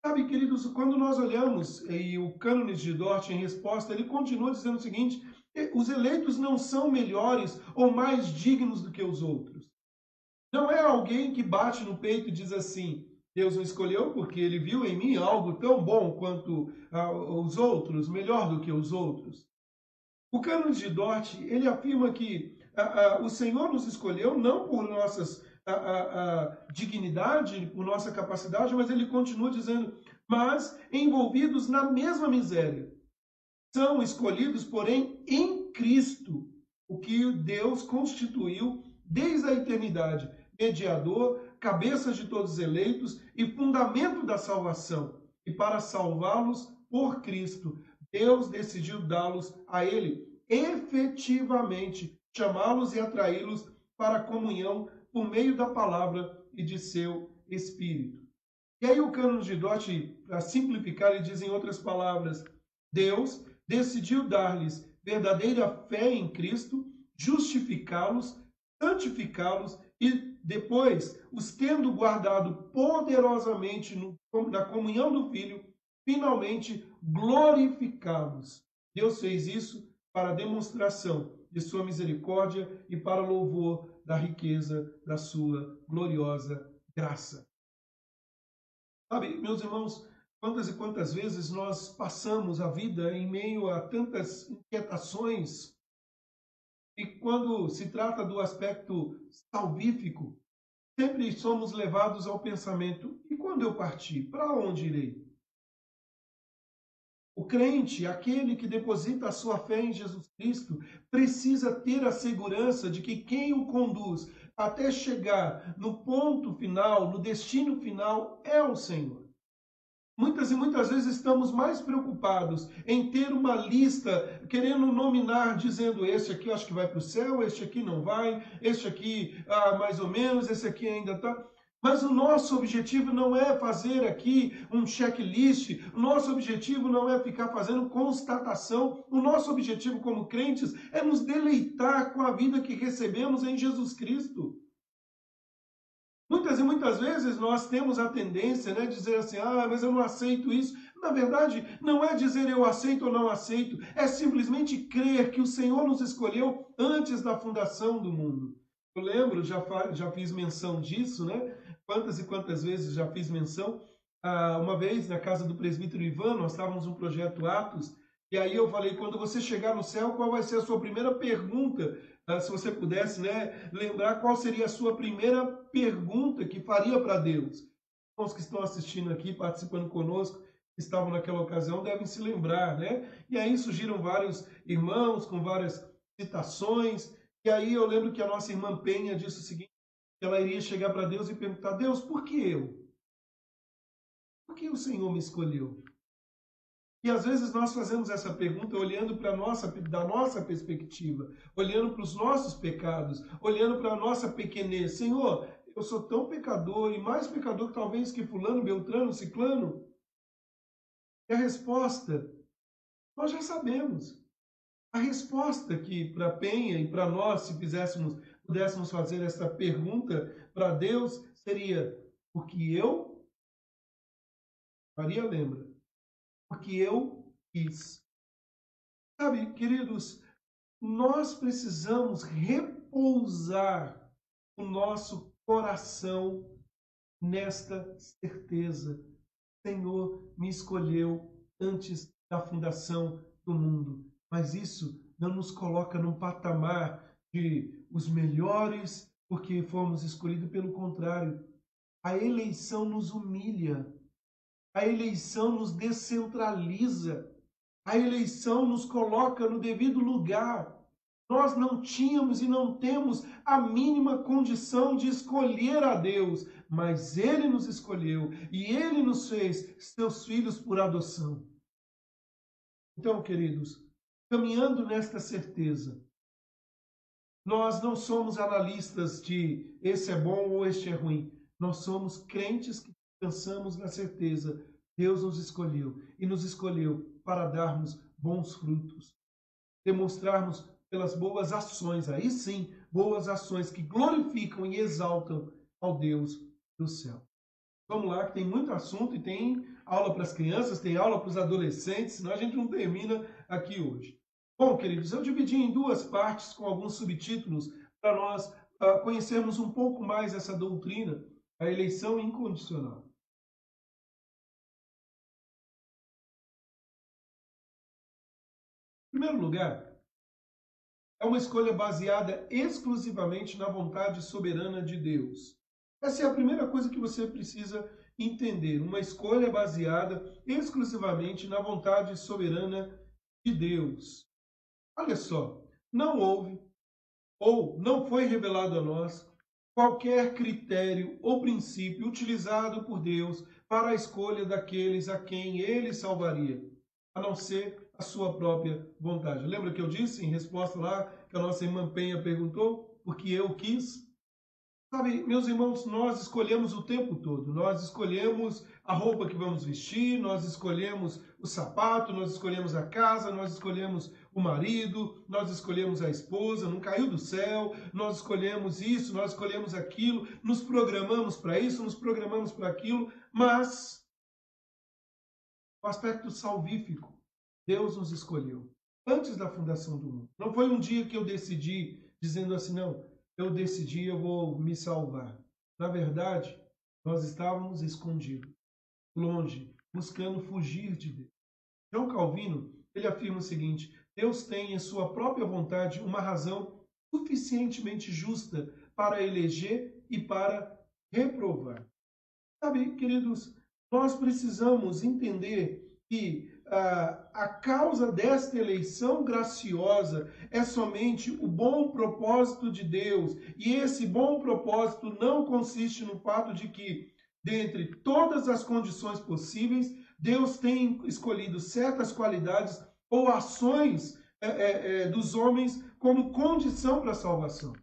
Sabe, queridos, quando nós olhamos, e o Cânones de Dort, em resposta, ele continua dizendo o seguinte: os eleitos não são melhores ou mais dignos do que os outros. Não é alguém que bate no peito e diz assim: Deus me escolheu porque ele viu em mim algo tão bom quanto os outros, melhor do que os outros. O Cânones de Dort, ele afirma que o Senhor nos escolheu não por nossas dignidade, por nossa capacidade, mas ele continua dizendo: mas envolvidos na mesma miséria. São escolhidos, porém, em Cristo, o que Deus constituiu desde a eternidade, mediador, cabeça de todos os eleitos e fundamento da salvação. E para salvá-los por Cristo, Deus decidiu dá-los a ele, efetivamente, chamá-los e atraí-los para a comunhão por meio da palavra e de seu Espírito. E aí o Cânones de Dort, para simplificar, ele diz em outras palavras: Deus decidiu dar-lhes verdadeira fé em Cristo, justificá-los, santificá-los e depois, os tendo guardado poderosamente na comunhão do Filho, finalmente glorificá-los. Deus fez isso para demonstração de sua misericórdia e para louvor da riqueza da sua gloriosa graça. Sabe, meus irmãos, quantas e quantas vezes nós passamos a vida em meio a tantas inquietações, e quando se trata do aspecto salvífico, sempre somos levados ao pensamento: e quando eu partir, para onde irei? O crente, aquele que deposita a sua fé em Jesus Cristo, precisa ter a segurança de que quem o conduz até chegar no ponto final, no destino final, é o Senhor. Muitas e muitas vezes estamos mais preocupados em ter uma lista, querendo nominar, dizendo: este aqui eu acho que vai para o céu, este aqui não vai, este aqui mais ou menos, esse aqui ainda está. Mas o nosso objetivo não é fazer aqui um checklist, o nosso objetivo não é ficar fazendo constatação, o nosso objetivo como crentes é nos deleitar com a vida que recebemos em Jesus Cristo. Muitas e muitas vezes nós temos a tendência, de dizer assim: mas eu não aceito isso. Na verdade, não é dizer eu aceito ou não aceito, é simplesmente crer que o Senhor nos escolheu antes da fundação do mundo. Eu lembro, já fiz menção disso, Quantas e quantas vezes já fiz menção. Uma vez, na casa do presbítero Ivan, nós estávamos no projeto Atos, e aí eu falei: quando você chegar no céu, qual vai ser a sua primeira pergunta? Se você pudesse lembrar qual seria a sua primeira pergunta que faria para Deus. Os que estão assistindo aqui, participando conosco, que estavam naquela ocasião, devem se lembrar, E aí surgiram vários irmãos com várias citações, e aí eu lembro que a nossa irmã Penha disse o seguinte: que ela iria chegar para Deus e perguntar: Deus, por que eu? Por que o Senhor me escolheu? E às vezes nós fazemos essa pergunta olhando da nossa perspectiva, olhando para os nossos pecados, olhando para a nossa pequenez. Senhor, eu sou tão pecador, e mais pecador talvez que fulano, beltrano, ciclano. E a resposta, nós já sabemos. A resposta que para Penha e para nós, se pudéssemos fazer essa pergunta para Deus, seria: porque eu? Maria lembra. Porque eu quis. Sabe, queridos, nós precisamos repousar o nosso coração nesta certeza: Senhor me escolheu antes da fundação do mundo. Mas isso não nos coloca num patamar de os melhores porque fomos escolhidos. Pelo contrário, a eleição nos humilha. A eleição nos descentraliza. A eleição nos coloca no devido lugar. Nós não tínhamos e não temos a mínima condição de escolher a Deus, mas Ele nos escolheu e Ele nos fez seus filhos por adoção. Então, queridos, caminhando nesta certeza, nós não somos analistas de esse é bom ou este é ruim. Nós somos crentes que pensamos na certeza. Deus nos escolheu e nos escolheu para darmos bons frutos, demonstrarmos pelas boas ações, aí sim, boas ações que glorificam e exaltam ao Deus do céu. Vamos lá, que tem muito assunto e tem aula para as crianças, tem aula para os adolescentes, senão a gente não termina aqui hoje. Bom, queridos, eu dividi em duas partes com alguns subtítulos para nós conhecermos um pouco mais essa doutrina, a eleição incondicional. Em primeiro lugar, é uma escolha baseada exclusivamente na vontade soberana de Deus. Essa é a primeira coisa que você precisa entender. Uma escolha baseada exclusivamente na vontade soberana de Deus. Olha só, não houve ou não foi revelado a nós qualquer critério ou princípio utilizado por Deus para a escolha daqueles a quem Ele salvaria, a não ser a sua própria vontade. Lembra que eu disse em resposta lá que a nossa irmã Penha perguntou? Porque eu quis. Sabe, meus irmãos, nós escolhemos o tempo todo. Nós escolhemos a roupa que vamos vestir, nós escolhemos o sapato, nós escolhemos a casa, nós escolhemos o marido, nós escolhemos a esposa, não caiu do céu, nós escolhemos isso, nós escolhemos aquilo, nos programamos para isso, nos programamos para aquilo, mas o aspecto salvífico, Deus nos escolheu antes da fundação do mundo. Não foi um dia que eu decidi, dizendo assim, não, eu decidi, eu vou me salvar. Na verdade, nós estávamos escondidos, longe, buscando fugir de Deus. João Calvino, ele afirma o seguinte, Deus tem em sua própria vontade uma razão suficientemente justa para eleger e para reprovar. Sabe, queridos, nós precisamos entender que a causa desta eleição graciosa é somente o bom propósito de Deus. E esse bom propósito não consiste no fato de que, dentre todas as condições possíveis, Deus tem escolhido certas qualidades ou ações dos homens como condição para a salvação.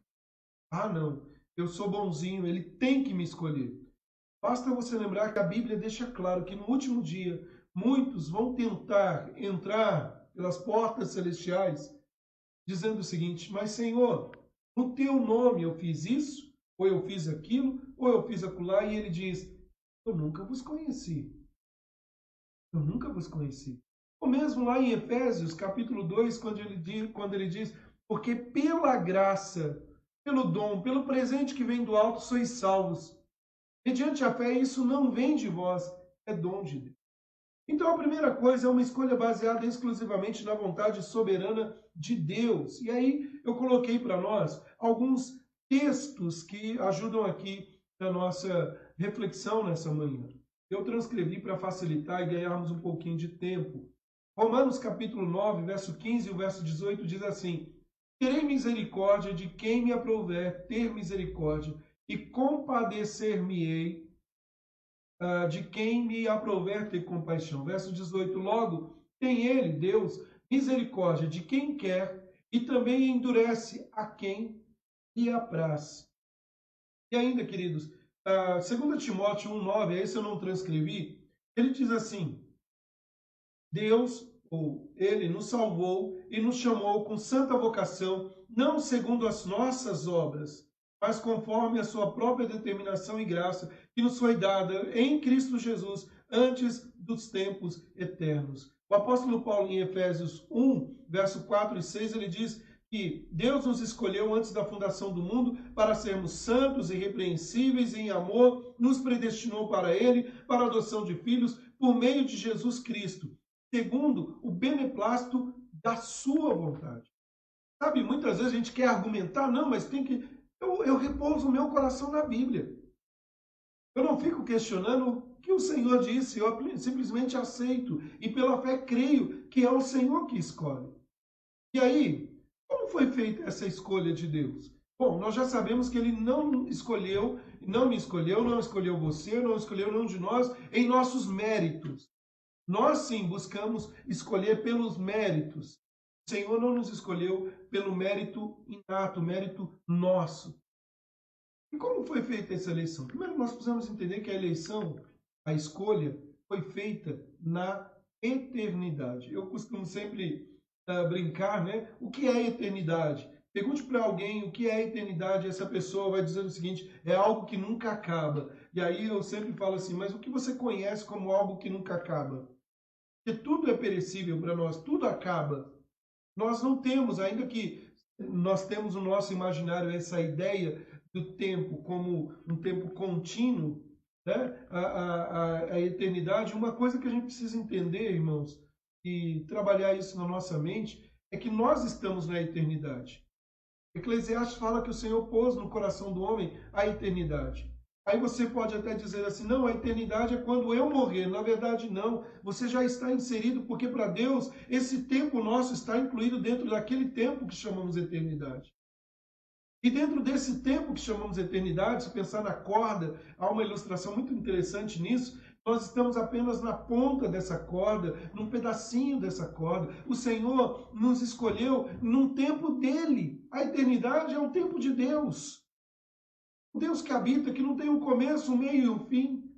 Ah, não, eu sou bonzinho, ele tem que me escolher. Basta você lembrar que a Bíblia deixa claro que no último dia, muitos vão tentar entrar pelas portas celestiais, dizendo o seguinte, mas Senhor, no teu nome eu fiz isso, ou eu fiz aquilo, ou eu fiz acolá, e ele diz, eu nunca vos conheci. Eu nunca vos conheci. Ou mesmo lá em Efésios, capítulo 2, quando ele diz, porque pela graça, pelo dom, pelo presente que vem do alto, sois salvos. Mediante a fé, isso não vem de vós, é dom de Deus. Então, a primeira coisa é uma escolha baseada exclusivamente na vontade soberana de Deus. E aí, eu coloquei para nós alguns textos que ajudam aqui na nossa reflexão nessa manhã. Eu transcrevi para facilitar e ganharmos um pouquinho de tempo. Romanos capítulo 9, verso 15 e o verso 18 diz assim, terei misericórdia de quem me aprouver ter misericórdia e compadecer-me-ei de quem me aprouver ter compaixão. Verso 18, logo, tem ele, Deus, misericórdia de quem quer e também endurece a quem lhe apraz. E ainda, queridos, 2 Timóteo 1,9, esse eu não transcrevi, ele diz assim, Deus, ou ele, nos salvou e nos chamou com santa vocação, não segundo as nossas obras, mas conforme a sua própria determinação e graça, que nos foi dada em Cristo Jesus antes dos tempos eternos. O apóstolo Paulo, em Efésios 1, verso 4 e 6, ele diz que Deus nos escolheu antes da fundação do mundo para sermos santos e irrepreensíveis em amor, nos predestinou para Ele, para a adoção de filhos, por meio de Jesus Cristo, segundo o beneplácito da sua vontade. Sabe, muitas vezes a gente quer argumentar, não, mas tem que... Eu repouso o meu coração na Bíblia. Eu não fico questionando o que o Senhor disse, eu simplesmente aceito. E pela fé creio que é o Senhor que escolhe. E aí, como como foi feita essa escolha de Deus? Bom, nós já sabemos que ele não escolheu, não me escolheu, não escolheu você, não escolheu nenhum de nós em nossos méritos. Nós sim buscamos escolher pelos méritos. O Senhor não nos escolheu pelo mérito inato, mérito nosso. E como foi feita essa eleição? Primeiro, nós precisamos entender que a eleição, a escolha, foi feita na eternidade. Eu costumo sempre brincar, né? O que é eternidade? Pergunte para alguém o que é eternidade, essa pessoa vai dizer o seguinte: é algo que nunca acaba. E aí eu sempre falo assim, mas o que você conhece como algo que nunca acaba? Porque tudo é perecível para nós, tudo acaba. Nós não temos, ainda que nós temos no nosso imaginário essa ideia do tempo como um tempo contínuo, né? A eternidade, uma coisa que a gente precisa entender, irmãos, e trabalhar isso na nossa mente, é que nós estamos na eternidade. Eclesiastes fala que o Senhor pôs no coração do homem a eternidade. Aí você pode até dizer assim, não, a eternidade é quando eu morrer. Na verdade, não. Você já está inserido, porque para Deus, esse tempo nosso está incluído dentro daquele tempo que chamamos eternidade. E dentro desse tempo que chamamos eternidade, se pensar na corda, há uma ilustração muito interessante nisso, nós estamos apenas na ponta dessa corda, num pedacinho dessa corda. O Senhor nos escolheu num tempo dele. A eternidade é o tempo de Deus. O Deus que habita, que não tem um começo, um meio e um fim.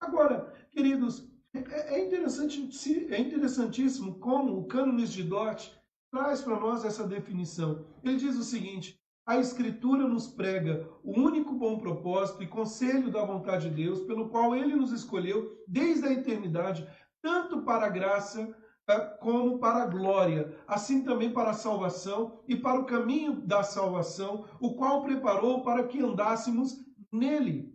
Agora, queridos, é interessantíssimo como o Cânones de Dort traz para nós essa definição. Ele diz o seguinte: a Escritura nos prega o único bom propósito e conselho da vontade de Deus, pelo qual Ele nos escolheu desde a eternidade, tanto para a graça como para a glória, assim também para a salvação e para o caminho da salvação, o qual preparou para que andássemos nele.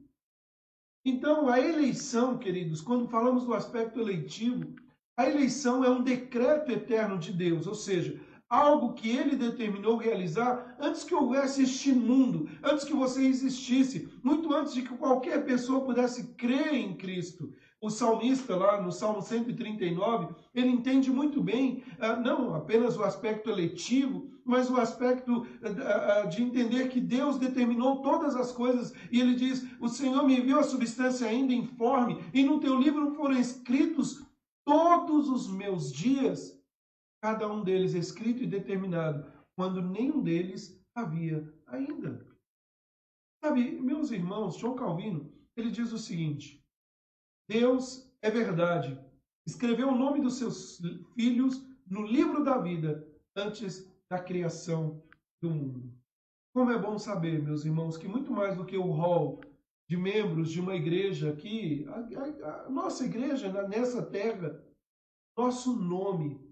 Então, a eleição, queridos, quando falamos do aspecto eletivo, a eleição é um decreto eterno de Deus, ou seja, algo que ele determinou realizar antes que houvesse este mundo, antes que você existisse, muito antes de que qualquer pessoa pudesse crer em Cristo. O salmista, lá no Salmo 139, ele entende muito bem, não apenas o aspecto eletivo, mas o aspecto de entender que Deus determinou todas as coisas. E ele diz, o Senhor me enviou a substância ainda informe, e no teu livro foram escritos todos os meus dias, cada um deles escrito e determinado, quando nenhum deles havia ainda. Sabe, meus irmãos, João Calvino, ele diz o seguinte: Deus é verdade. Escreveu o nome dos seus filhos no livro da vida antes da criação do mundo. Como é bom saber, meus irmãos, que muito mais do que o rol de membros de uma igreja aqui, a nossa igreja nessa terra, nosso nome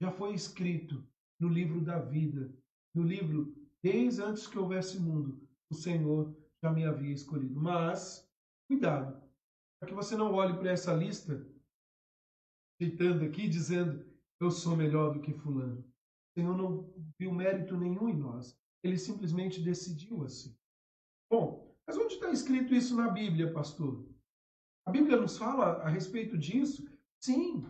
já foi escrito no livro da vida, no livro desde antes que houvesse mundo, o Senhor já me havia escolhido. Mas, cuidado, para que você não olhe para essa lista, citando aqui, dizendo, eu sou melhor do que fulano. O Senhor não viu mérito nenhum em nós. Ele simplesmente decidiu assim. Bom, mas onde está escrito isso na Bíblia, pastor? A Bíblia nos fala a respeito disso? Sim.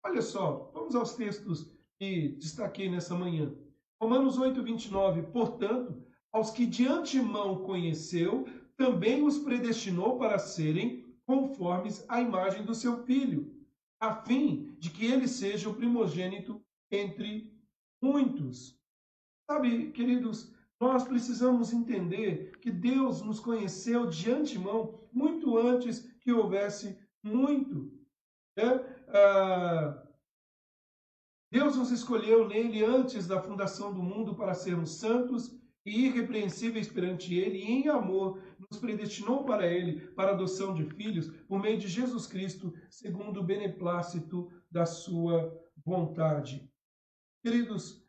Olha só, vamos aos textos que destaquei nessa manhã. Romanos 8, 29. Portanto, aos que de antemão conheceu, também os predestinou para serem conformes à imagem do seu Filho, a fim de que ele seja o primogênito entre muitos. Sabe, queridos, nós precisamos entender que Deus nos conheceu de antemão, muito antes que houvesse muito. Deus nos escolheu nele antes da fundação do mundo para sermos santos e irrepreensíveis perante ele, e em amor nos predestinou para ele, para a adoção de filhos, por meio de Jesus Cristo, segundo o beneplácito da sua vontade. Queridos,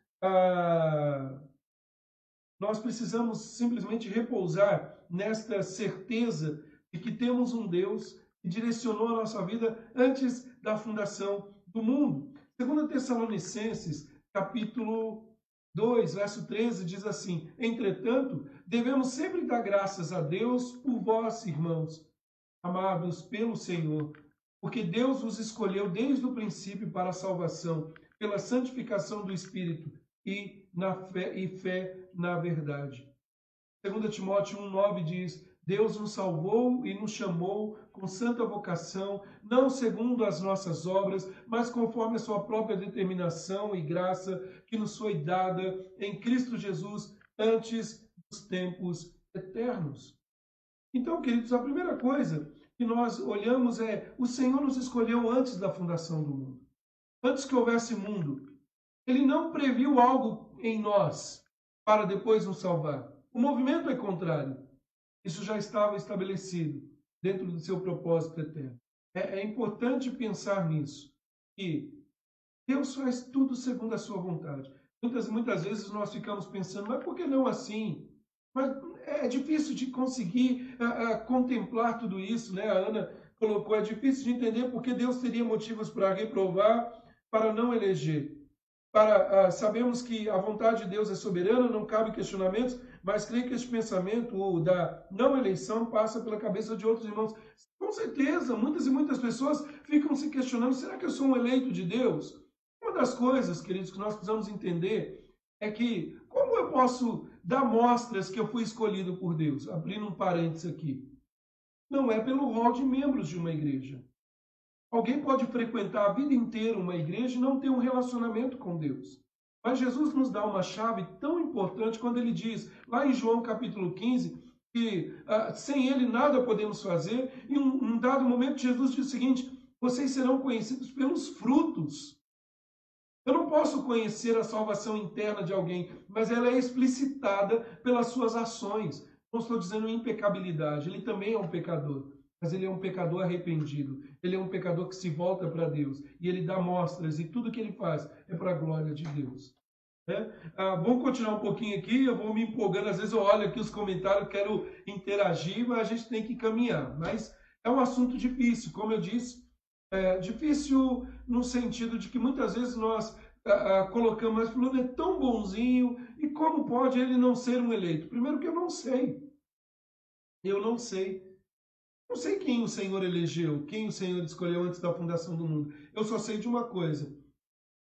nós precisamos simplesmente repousar nesta certeza de que temos um Deus que direcionou a nossa vida antes da fundação do mundo. 2 Tessalonicenses, capítulo 2, verso 13, diz assim: entretanto, devemos sempre dar graças a Deus por vós, irmãos, amados pelo Senhor, porque Deus vos escolheu desde o princípio para a salvação, pela santificação do Espírito e na fé e fé na verdade. 2 Timóteo 1,9 diz: Deus nos salvou e nos chamou com santa vocação, não segundo as nossas obras, mas conforme a sua própria determinação e graça que nos foi dada em Cristo Jesus antes dos tempos eternos. Então, queridos, a primeira coisa que nós olhamos é: o Senhor nos escolheu antes da fundação do mundo. Antes que houvesse mundo. Ele não previu algo em nós para depois nos salvar. O movimento é contrário. Isso já estava estabelecido dentro do seu propósito eterno. É importante pensar nisso, que Deus faz tudo segundo a sua vontade. Muitas vezes nós ficamos pensando, mas por que não assim? Mas é difícil de conseguir contemplar tudo isso, né? A Ana colocou, é difícil de entender porque Deus teria motivos para reprovar, para não eleger. Sabemos que a vontade de Deus é soberana, não cabe questionamentos, mas creio que este pensamento da não eleição passa pela cabeça de outros irmãos. Com certeza, muitas e muitas pessoas ficam se questionando, será que eu sou um eleito de Deus? Uma das coisas, queridos, que nós precisamos entender é que, como eu posso dar mostras que eu fui escolhido por Deus? Abrindo um parênteses aqui. Não é pelo rol de membros de uma igreja. Alguém pode frequentar a vida inteira uma igreja e não ter um relacionamento com Deus. Mas Jesus nos dá uma chave tão importante quando ele diz, lá em João capítulo 15, que sem ele nada podemos fazer. E um dado momento Jesus diz o seguinte: vocês serão conhecidos pelos frutos. Eu não posso conhecer a salvação interna de alguém, mas ela é explicitada pelas suas ações. Não estou dizendo impecabilidade, ele também é um pecador. Mas ele é um pecador arrependido. Ele é um pecador que se volta para Deus. E ele dá mostras. E tudo que ele faz é para a glória de Deus. Vamos continuar um pouquinho aqui. Eu vou me empolgando. Às vezes eu olho aqui os comentários, quero interagir, mas a gente tem que caminhar. Mas é um assunto difícil. Como eu disse, difícil no sentido de que muitas vezes nós colocamos, mas fulano é tão bonzinho. E como pode ele não ser um eleito? Primeiro que eu não sei. Eu não sei. Não sei quem o Senhor elegeu, quem o Senhor escolheu antes da fundação do mundo. Eu só sei de uma coisa.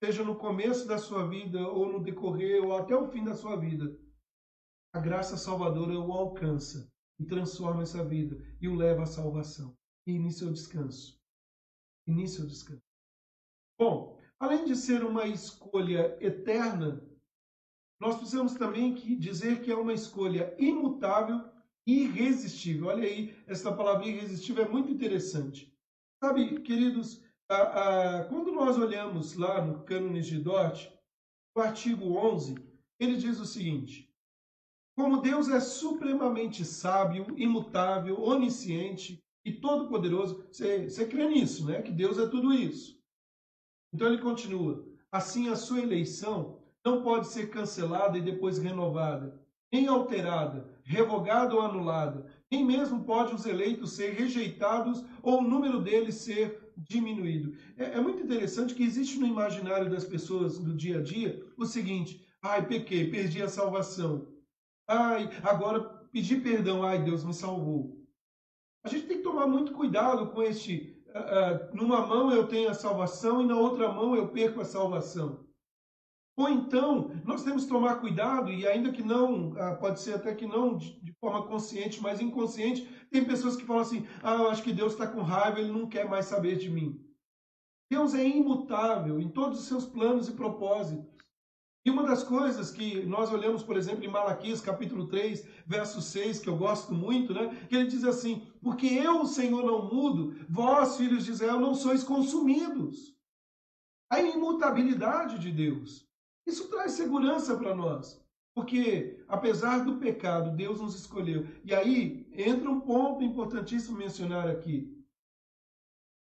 Seja no começo da sua vida, ou no decorrer, ou até o fim da sua vida, a graça salvadora o alcança e transforma essa vida e o leva à salvação. E inicia o descanso. Inicia o descanso. Bom, além de ser uma escolha eterna, nós precisamos também dizer que é uma escolha imutável, irresistível. Olha aí, essa palavra irresistível é muito interessante. Sabe, queridos, quando nós olhamos lá no Cânone de Dort, no artigo 11, ele diz o seguinte: como Deus é supremamente sábio, imutável, onisciente e todo-poderoso, você crê nisso, né? Que Deus é tudo isso. Então ele continua: assim a sua eleição não pode ser cancelada e depois renovada, nem alterada, revogada ou anulada, nem mesmo pode os eleitos ser rejeitados ou o número deles ser diminuído. É muito interessante que existe no imaginário das pessoas do dia a dia o seguinte: ai, pequei, perdi a salvação. Ai, agora pedi perdão, ai, Deus me salvou. A gente tem que tomar muito cuidado com numa mão eu tenho a salvação e na outra mão eu perco a salvação. Ou então, nós temos que tomar cuidado, e ainda que não, pode ser até que não de forma consciente, mas inconsciente, tem pessoas que falam assim: eu acho que Deus está com raiva, Ele não quer mais saber de mim. Deus é imutável em todos os seus planos e propósitos. E uma das coisas que nós olhamos, por exemplo, em Malaquias, capítulo 3, verso 6, que eu gosto muito, né? Que ele diz assim: porque eu, o Senhor, não mudo, vós, filhos de Israel, não sois consumidos. A imutabilidade de Deus. Isso traz segurança para nós, porque apesar do pecado, Deus nos escolheu. E aí entra um ponto importantíssimo mencionar aqui.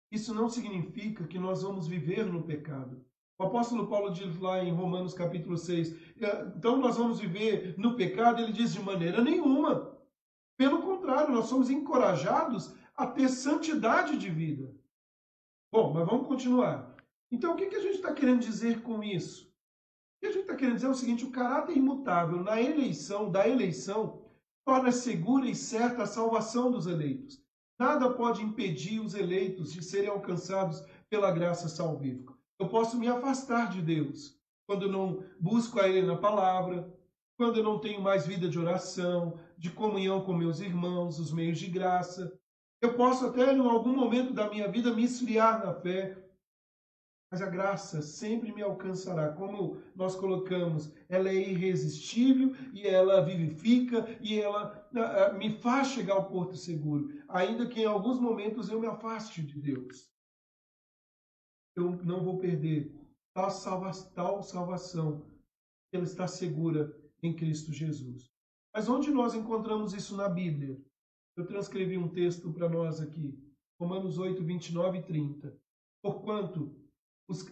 Isso não significa que nós vamos viver no pecado. O apóstolo Paulo diz lá em Romanos capítulo 6, então nós vamos viver no pecado? Ele diz: de maneira nenhuma. Pelo contrário, nós somos encorajados a ter santidade de vida. Bom, mas vamos continuar. Então o que a gente está querendo dizer com isso? O que a gente está querendo dizer é o seguinte: o caráter imutável da eleição torna segura e certa a salvação dos eleitos. Nada pode impedir os eleitos de serem alcançados pela graça salvífica. Eu posso me afastar de Deus, quando eu não busco a Ele na palavra, quando eu não tenho mais vida de oração, de comunhão com meus irmãos, os meios de graça. Eu posso até, em algum momento da minha vida, me esfriar na fé, mas a graça sempre me alcançará. Como nós colocamos, ela é irresistível e ela vivifica e ela me faz chegar ao porto seguro, ainda que em alguns momentos eu me afaste de Deus. Eu não vou perder tal salvação, ela está segura em Cristo Jesus. Mas onde nós encontramos isso na Bíblia? Eu transcrevi um texto para nós aqui, Romanos 8, 29 e 30. Porquanto,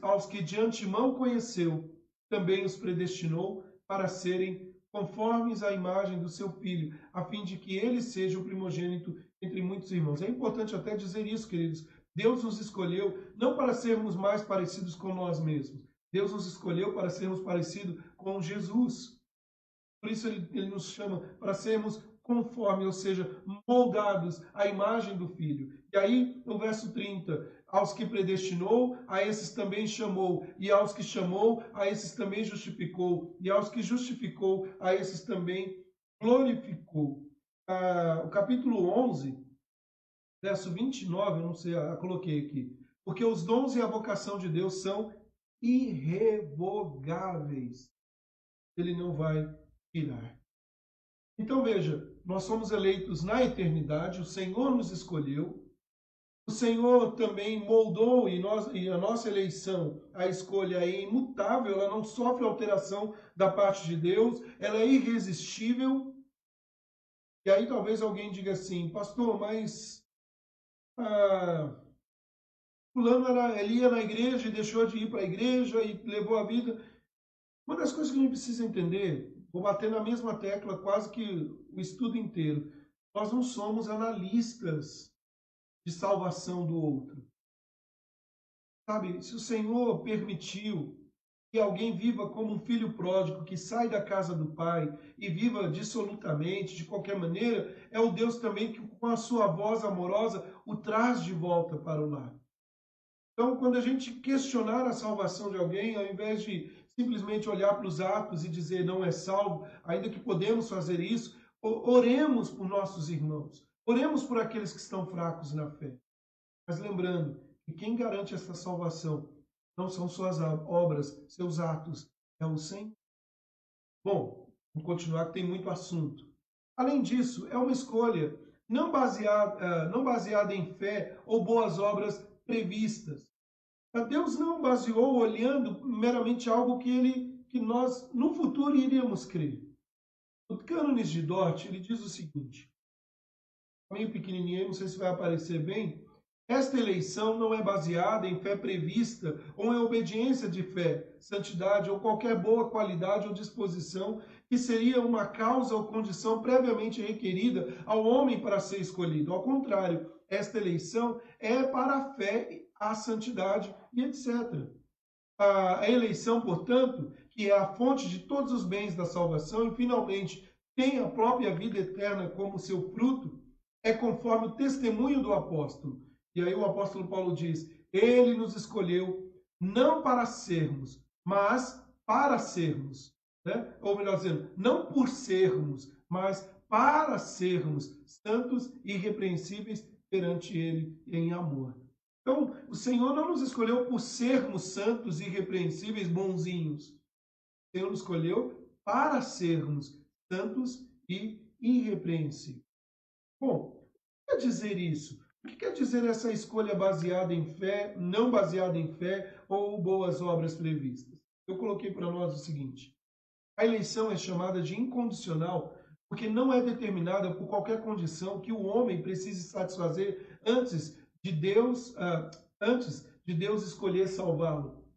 aos que de antemão conheceu, também os predestinou para serem conformes à imagem do seu Filho, a fim de que ele seja o primogênito entre muitos irmãos. É importante até dizer isso, queridos. Deus nos escolheu não para sermos mais parecidos com nós mesmos. Deus nos escolheu para sermos parecidos com Jesus. Por isso ele nos chama para sermos conformes, ou seja, moldados à imagem do Filho. E aí, no verso 30, aos que predestinou, a esses também chamou, e aos que chamou, a esses também justificou, e aos que justificou, a esses também glorificou. O capítulo 11, verso 29, eu não sei, eu coloquei aqui. Porque os dons e a vocação de Deus são irrevogáveis. Ele não vai tirar. Então veja, nós somos eleitos na eternidade, o Senhor nos escolheu, o Senhor também moldou e a nossa eleição, a escolha é imutável, ela não sofre alteração da parte de Deus, ela é irresistível. E aí talvez alguém diga assim, pastor, mas fulano ele ia na igreja e deixou de ir para a igreja e levou a vida. Uma das coisas que a gente precisa entender, vou bater na mesma tecla quase que o estudo inteiro, nós não somos analistas de salvação do outro. Sabe, se o Senhor permitiu que alguém viva como um filho pródigo, que sai da casa do pai e viva dissolutamente, de qualquer maneira, é o Deus também que com a sua voz amorosa o traz de volta para o lar. Então, quando a gente questionar a salvação de alguém, ao invés de simplesmente olhar para os atos e dizer não é salvo, ainda que podemos fazer isso, oremos por nossos irmãos, oremos por aqueles que estão fracos na fé. Mas lembrando que quem garante essa salvação não são suas obras, seus atos, é o Senhor. Bom, vamos continuar que tem muito assunto. Além disso, é uma escolha não baseada em fé ou boas obras previstas. Deus não baseou olhando meramente algo que nós no futuro iríamos crer. O Cânones de Dort, ele diz o seguinte, meio pequenininho, não sei se vai aparecer bem, esta eleição não é baseada em fé prevista ou em obediência de fé, santidade ou qualquer boa qualidade ou disposição que seria uma causa ou condição previamente requerida ao homem para ser escolhido. Ao contrário, esta eleição é para a fé, a santidade e etc. A eleição, portanto, que é a fonte de todos os bens da salvação e finalmente tem a própria vida eterna como seu fruto, é conforme o testemunho do apóstolo. E aí o apóstolo Paulo diz, ele nos escolheu não para sermos, mas para sermos. Né? Ou melhor dizendo, não por sermos, mas para sermos santos e irrepreensíveis perante ele em amor. Então, o Senhor não nos escolheu por sermos santos e irrepreensíveis, bonzinhos. O Senhor nos escolheu para sermos santos e irrepreensíveis. Bom, o que quer dizer isso? O que quer dizer essa escolha baseada em fé, não baseada em fé ou boas obras previstas? Eu coloquei para nós o seguinte, a eleição é chamada de incondicional porque não é determinada por qualquer condição que o homem precise satisfazer antes de Deus escolher salvá-lo.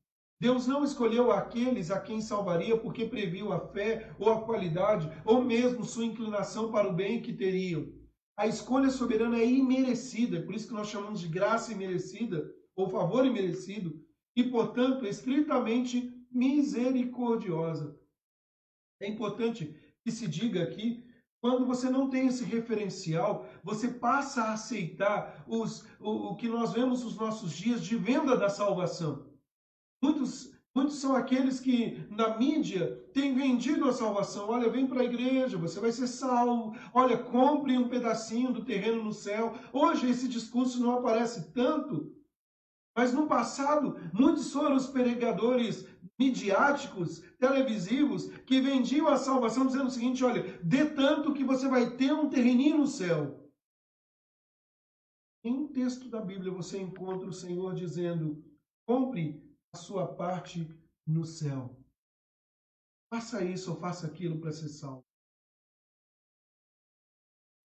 Deus não escolheu aqueles a quem salvaria porque previu a fé ou a qualidade ou mesmo sua inclinação para o bem que teriam. A escolha soberana é imerecida, por isso que nós chamamos de graça imerecida ou favor imerecido e, portanto, estritamente misericordiosa. É importante que se diga aqui, quando você não tem esse referencial, você passa a aceitar o que nós vemos nos nossos dias de venda da salvação. Muitos Muitos são aqueles que na mídia têm vendido a salvação. Olha, vem para a igreja, você vai ser salvo. Olha, compre um pedacinho do terreno no céu. Hoje esse discurso não aparece tanto, mas no passado muitos foram os pregadores midiáticos, televisivos, que vendiam a salvação dizendo o seguinte: olha, dê tanto que você vai ter um terreninho no céu. Em um texto da Bíblia você encontra o Senhor dizendo: compre a sua parte no céu. Faça isso ou faça aquilo para ser salvo.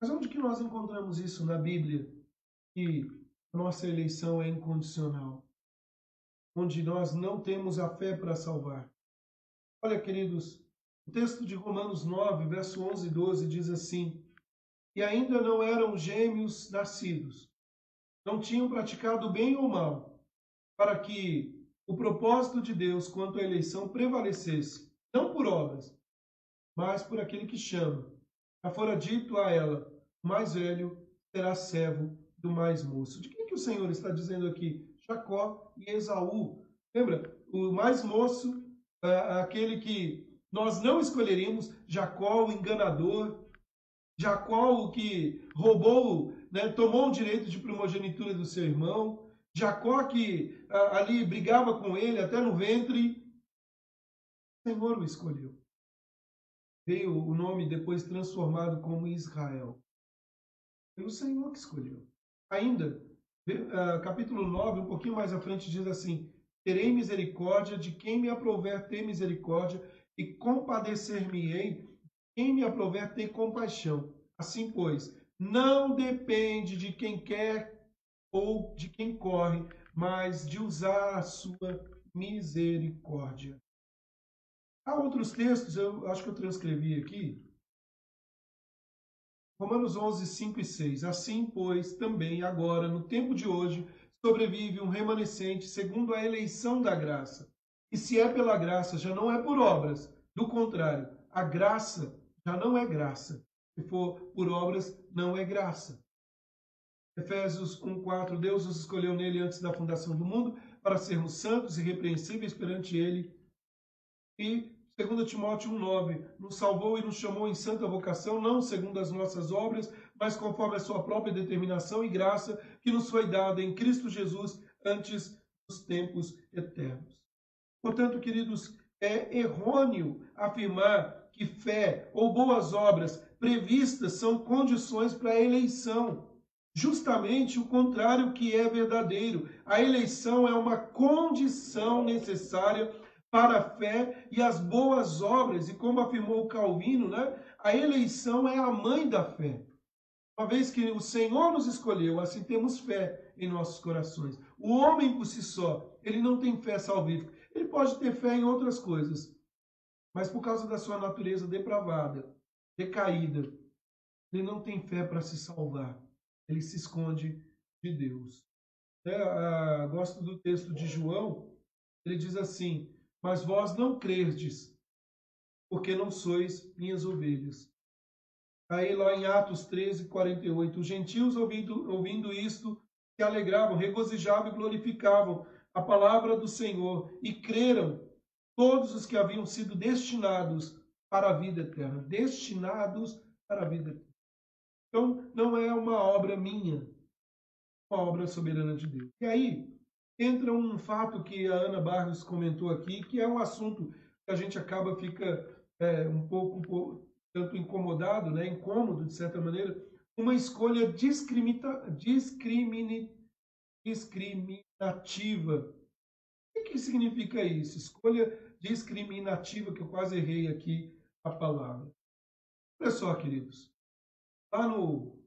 Mas onde que nós encontramos isso na Bíblia? Que a nossa eleição é incondicional. Onde nós não temos a fé para salvar. Olha, queridos, o texto de Romanos 9, verso 11 e 12 diz assim: e ainda não eram gêmeos nascidos, não tinham praticado bem ou mal, para que o propósito de Deus quanto à eleição prevalecesse, não por obras, mas por aquele que chama. Já fora dito a ela: o mais velho será servo do mais moço. De quem que o Senhor está dizendo aqui? Jacó e Esaú. Lembra? O mais moço, aquele que nós não escolheríamos, Jacó, o enganador, Jacó, o que roubou, né, tomou o direito de primogenitura do seu irmão, Jacó que ali brigava com ele até no ventre. O Senhor o escolheu. Veio o nome depois transformado como Israel. Foi o Senhor que escolheu. Ainda, capítulo 9, um pouquinho mais à frente, diz assim: terei misericórdia de quem me aprouver ter misericórdia, e compadecer-me-ei quem me aprouver ter compaixão. Assim, pois, não depende de quem quer ou de quem corre, mas de usar a sua misericórdia. Há outros textos, eu acho que eu transcrevi aqui. Romanos 11, 5 e 6. Assim, pois, também agora, no tempo de hoje, sobrevive um remanescente segundo a eleição da graça. E se é pela graça, já não é por obras. Do contrário, a graça já não é graça. Se for por obras, não é graça. Efésios 1:4, Deus nos escolheu nele antes da fundação do mundo para sermos santos e irrepreensíveis perante ele. E 2 Timóteo 1:9, nos salvou e nos chamou em santa vocação, não segundo as nossas obras, mas conforme a sua própria determinação e graça que nos foi dada em Cristo Jesus antes dos tempos eternos. Portanto, queridos, é errôneo afirmar que fé ou boas obras previstas são condições para a eleição. Justamente o contrário que é verdadeiro. A eleição é uma condição necessária para a fé e as boas obras. E como afirmou Calvino, né, a eleição é a mãe da fé. Uma vez que o Senhor nos escolheu, assim temos fé em nossos corações. O homem por si só, ele não tem fé salvífica. Ele pode ter fé em outras coisas, mas por causa da sua natureza depravada, decaída, ele não tem fé para se salvar. Ele se esconde de Deus. Gosto do texto de João, ele diz assim: mas vós não crerdes, porque não sois minhas ovelhas. Aí lá em Atos 13:48, os gentios ouvindo isto, se alegravam, regozijavam e glorificavam a palavra do Senhor, e creram todos os que haviam sido destinados para a vida eterna. Destinados para a vida eterna. Então, não é uma obra minha, uma obra soberana de Deus. E aí, entra um fato que a Ana Barros comentou aqui, que é um assunto que a gente fica um pouco tanto incomodado, né, incômodo de certa maneira, uma escolha discriminativa. O que significa isso? Escolha discriminativa, que eu quase errei aqui a palavra. Olha só, queridos, lá no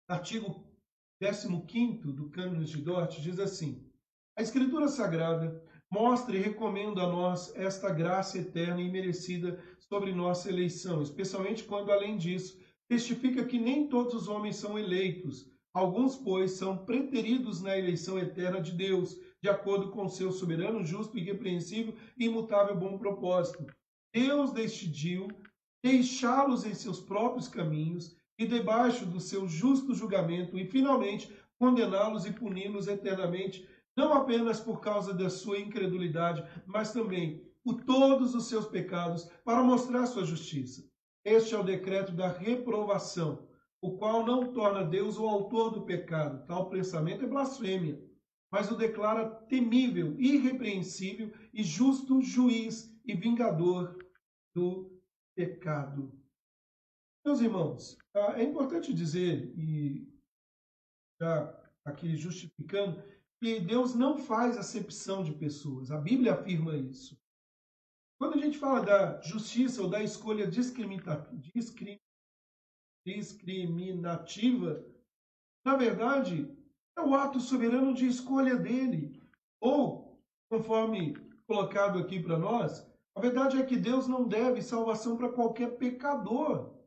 artigo 15º do Cânones de Dort, diz assim: a Escritura Sagrada mostra e recomenda a nós esta graça eterna e merecida sobre nossa eleição, especialmente quando, além disso, testifica que nem todos os homens são eleitos. Alguns, pois, são preteridos na eleição eterna de Deus, de acordo com seu soberano, justo, irrepreensível e imutável bom propósito. Deus decidiu deixá-los em seus próprios caminhos e debaixo do seu justo julgamento e, finalmente, condená-los e puni-los eternamente, não apenas por causa da sua incredulidade, mas também por todos os seus pecados, para mostrar sua justiça. Este é o decreto da reprovação, o qual não torna Deus o autor do pecado. Tal pensamento é blasfêmia, mas o declara temível, irrepreensível e justo juiz e vingador do pecado. Meus irmãos, é importante dizer, e já aqui justificando, que Deus não faz acepção de pessoas. A Bíblia afirma isso. Quando a gente fala da justiça ou da escolha discriminativa, na verdade, é o ato soberano de escolha dele. Ou, conforme colocado aqui para nós, a verdade é que Deus não deve salvação para qualquer pecador.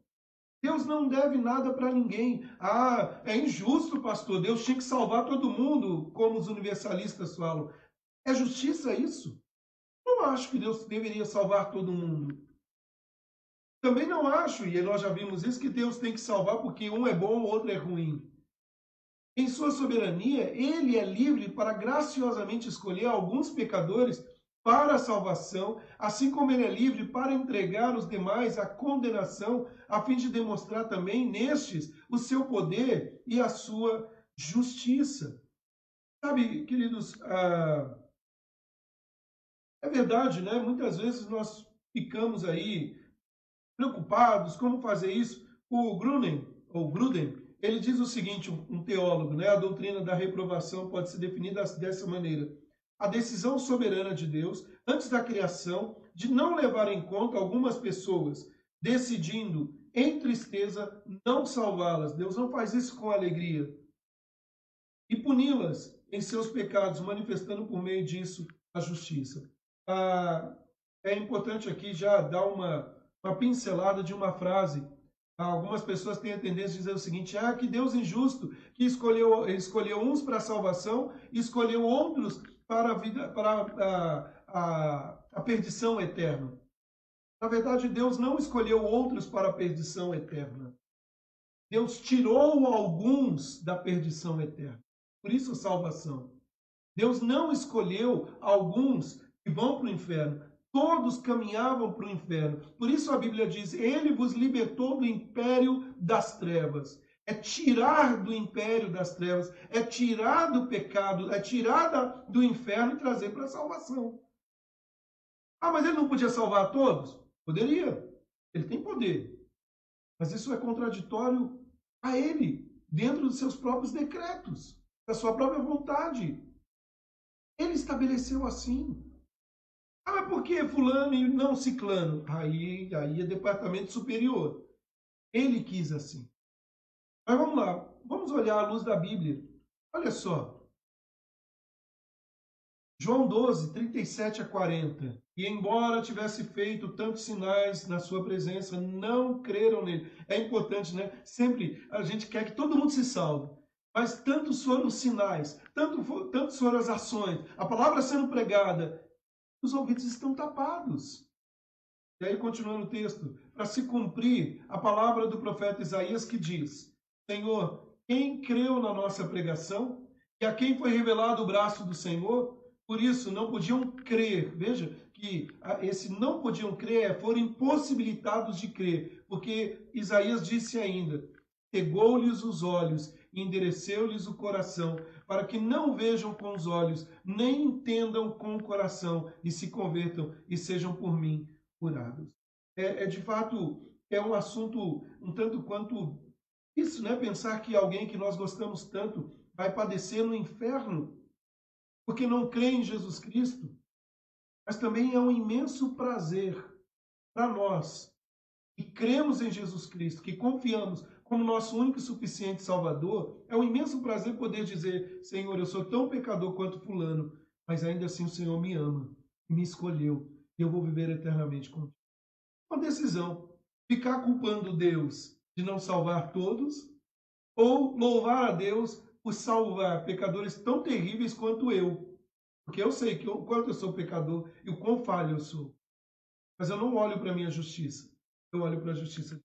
Deus não deve nada para ninguém. Ah, é injusto, pastor. Deus tinha que salvar todo mundo, como os universalistas falam. É justiça isso? Não acho que Deus deveria salvar todo mundo. Também não acho, e nós já vimos isso, que Deus tem que salvar porque um é bom, o outro é ruim. Em sua soberania, ele é livre para graciosamente escolher alguns pecadores para a salvação, assim como ele é livre para entregar os demais à condenação, a fim de demonstrar também nestes o seu poder e a sua justiça. Sabe, queridos, é verdade, né? Muitas vezes nós ficamos aí preocupados como fazer isso. O Gruden, ele diz o seguinte, um teólogo, né? A doutrina da reprovação pode ser definida dessa maneira. A decisão soberana de Deus, antes da criação, de não levar em conta algumas pessoas, decidindo, em tristeza, não salvá-las. Deus não faz isso com alegria. E puni-las em seus pecados, manifestando por meio disso a justiça. É importante aqui já dar uma pincelada de uma frase. Algumas pessoas têm a tendência de dizer o seguinte, que Deus injusto, que escolheu uns para a salvação e escolheu outros para a vida, para a perdição eterna. Na verdade, Deus não escolheu outros para a perdição eterna. Deus tirou alguns da perdição eterna. Por isso a salvação. Deus não escolheu alguns que vão para o inferno. Todos caminhavam para o inferno. Por isso a Bíblia diz, ele vos libertou do império das trevas. É tirar do império das trevas, é tirar do pecado, é tirar do inferno e trazer para a salvação. Mas ele não podia salvar a todos? Poderia. Ele tem poder. Mas isso é contraditório a ele, dentro dos seus próprios decretos, da sua própria vontade. Ele estabeleceu assim. Mas por que fulano e não ciclano? Aí é departamento superior. Ele quis assim. Mas vamos lá, vamos olhar à luz da Bíblia. Olha só. João 12, 37 a 40. E embora tivesse feito tantos sinais na sua presença, não creram nele. É importante, né? Sempre a gente quer que todo mundo se salve. Mas tantos foram os sinais, tantos foram as ações, a palavra sendo pregada, os ouvidos estão tapados. E aí, continuando o texto, para se cumprir a palavra do profeta Isaías que diz, Senhor, quem creu na nossa pregação? E a quem foi revelado o braço do Senhor? Por isso, não podiam crer. Veja que esse não podiam crer foram impossibilitados de crer, porque Isaías disse ainda, cegou-lhes os olhos, endereceu-lhes o coração, para que não vejam com os olhos, nem entendam com o coração, e se convertam e sejam por mim curados. De fato, é um assunto um tanto quanto isso, né? Pensar que alguém que nós gostamos tanto vai padecer no inferno, porque não crê em Jesus Cristo. Mas também é um imenso prazer para nós, que cremos em Jesus Cristo, que confiamos como nosso único e suficiente Salvador, é um imenso prazer poder dizer, Senhor, eu sou tão pecador quanto fulano, mas ainda assim o Senhor me ama, me escolheu, e eu vou viver eternamente contigo. Uma decisão, ficar culpando Deus de não salvar todos, ou louvar a Deus por salvar pecadores tão terríveis quanto eu. Porque eu sei que o quanto eu sou pecador e o quão falho eu sou. Mas eu não olho para a minha justiça, eu olho para a justiça de Deus.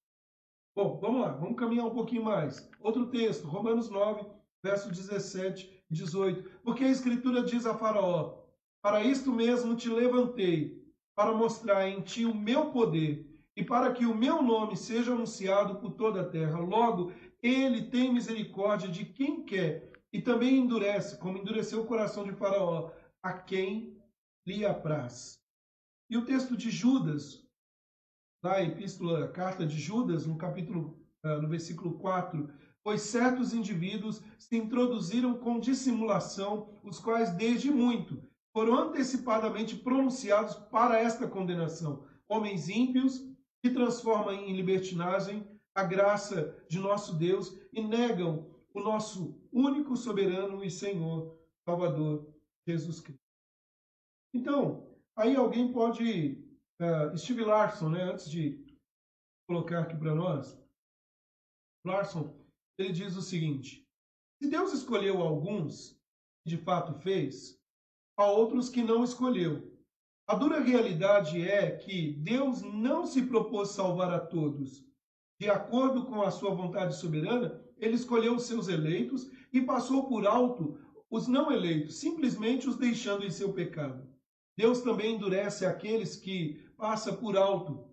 Bom, vamos lá, vamos caminhar um pouquinho mais. Outro texto, Romanos 9, verso 17 18. Porque a Escritura diz a Faraó: para isto mesmo te levantei, para mostrar em ti o meu poder, e para que o meu nome seja anunciado por toda a terra. Logo, ele tem misericórdia de quem quer, e também endurece, como endureceu o coração de Faraó, a quem lhe apraz. E o texto de Judas, na epístola, carta de Judas, no versículo 4, pois certos indivíduos se introduziram com dissimulação, os quais desde muito foram antecipadamente pronunciados para esta condenação. Homens ímpios que transformam em libertinagem a graça de nosso Deus e negam o nosso único soberano e Senhor, Salvador, Jesus Cristo. Então, aí alguém pode... Steve Larson, né, antes de colocar aqui para nós, Larson, ele diz o seguinte: se Deus escolheu alguns, de fato fez, há outros que não escolheu. A dura realidade é que Deus não se propôs salvar a todos. De acordo com a sua vontade soberana, ele escolheu os seus eleitos e passou por alto os não eleitos, simplesmente os deixando em seu pecado. Deus também endurece aqueles que passa por alto,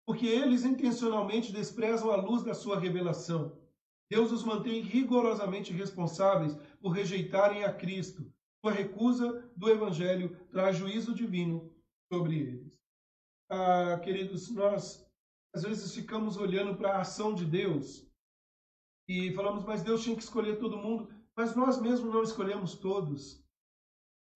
porque eles intencionalmente desprezam a luz da sua revelação. Deus os mantém rigorosamente responsáveis por rejeitarem a Cristo. Sua recusa do Evangelho traz juízo divino sobre eles. Queridos, nós às vezes ficamos olhando para a ação de Deus e falamos, mas Deus tinha que escolher todo mundo, mas nós mesmos não escolhemos todos.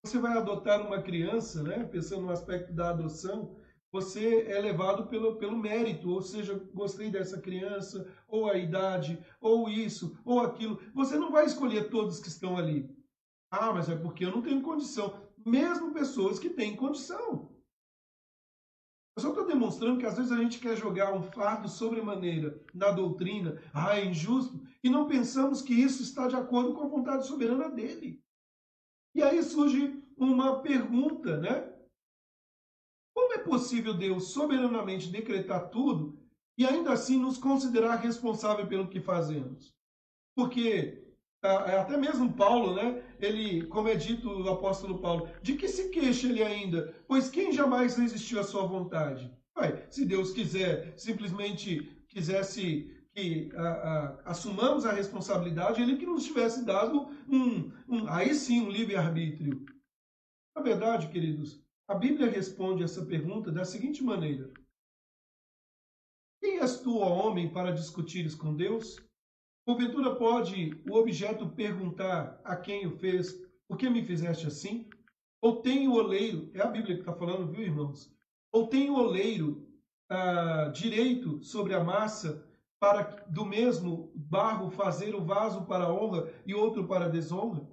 Você vai adotar uma criança, né? Pensando no aspecto da adoção, você é levado pelo mérito, ou seja, gostei dessa criança, ou a idade, ou isso, ou aquilo. Você não vai escolher todos que estão ali. Mas é porque eu não tenho condição. Mesmo pessoas que têm condição. Eu só estou demonstrando que às vezes a gente quer jogar um fardo sobremaneira na doutrina, é injusto, e não pensamos que isso está de acordo com a vontade soberana dele. E aí surge uma pergunta, né? Como é possível Deus soberanamente decretar tudo e ainda assim nos considerar responsável pelo que fazemos? Porque até mesmo Paulo, né? Ele, como é dito o apóstolo Paulo, de que se queixa ele ainda? Pois quem jamais resistiu à sua vontade? Se Deus simplesmente quisesse que assumamos a responsabilidade, ele que nos tivesse dado aí sim um livre-arbítrio. Na verdade, queridos, a Bíblia responde essa pergunta da seguinte maneira: quem és tu, ó homem, para discutires com Deus? Porventura pode o objeto perguntar a quem o fez, por que me fizeste assim? Ou tem o oleiro, é a Bíblia que está falando, viu, irmãos? Ou tem o oleiro direito sobre a massa, para do mesmo barro fazer o vaso para a honra e outro para a desonra?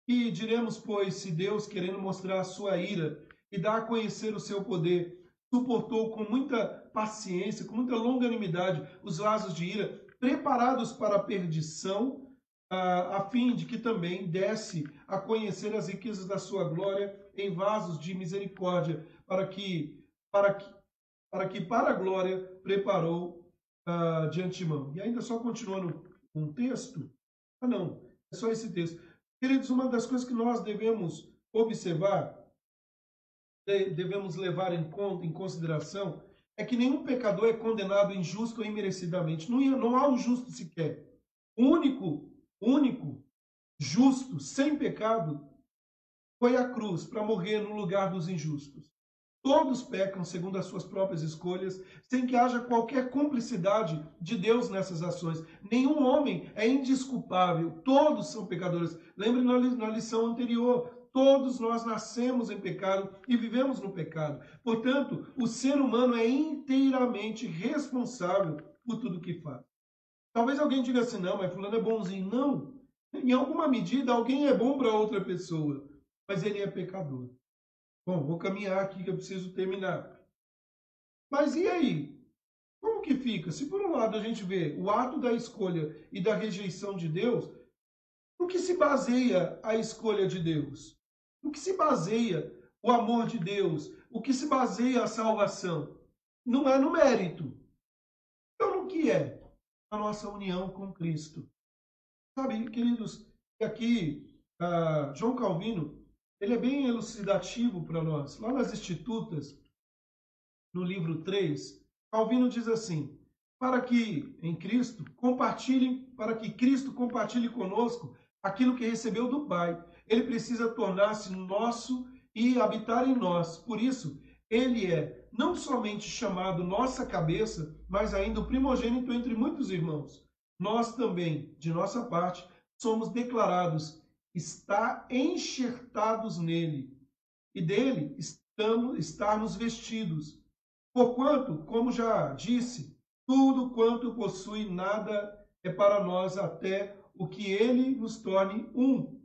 E diremos, pois, se Deus, querendo mostrar a sua ira e dar a conhecer o seu poder, suportou com muita paciência, com muita longanimidade, os vasos de ira, preparados para a perdição, a fim de que também desse a conhecer as riquezas da sua glória em vasos de misericórdia, para a glória preparou de antemão. E ainda só continuando um texto? Não, é só esse texto. Queridos, uma das coisas que nós devemos observar, devemos levar em conta, em consideração, é que nenhum pecador é condenado injusto ou imerecidamente. Não há um justo sequer. O único justo, sem pecado, foi a cruz para morrer no lugar dos injustos. Todos pecam segundo as suas próprias escolhas, sem que haja qualquer cumplicidade de Deus nessas ações. Nenhum homem é indesculpável, todos são pecadores. Lembre na lição anterior, todos nós nascemos em pecado e vivemos no pecado. Portanto, o ser humano é inteiramente responsável por tudo que faz. Talvez alguém diga assim, não, mas fulano é bonzinho. Não, em alguma medida alguém é bom para outra pessoa, mas ele é pecador. Bom, vou caminhar aqui que eu preciso terminar. Mas e aí? Como que fica? Se por um lado a gente vê o ato da escolha e da rejeição de Deus, no que se baseia a escolha de Deus? No que se baseia o amor de Deus? O que se baseia a salvação? Não é no mérito. Então no que é? A nossa união com Cristo. Sabe, queridos, aqui João Calvino, ele é bem elucidativo para nós. Lá nas Institutas, no livro 3, Calvino diz assim: para que Cristo compartilhe conosco aquilo que recebeu do Pai, ele precisa tornar-se nosso e habitar em nós. Por isso, ele é não somente chamado nossa cabeça, mas ainda o primogênito entre muitos irmãos. Nós também, de nossa parte, somos declarados enxertados nele, e dele estarmos vestidos. Porquanto, como já disse, tudo quanto possui, nada é para nós, até o que ele nos torne um.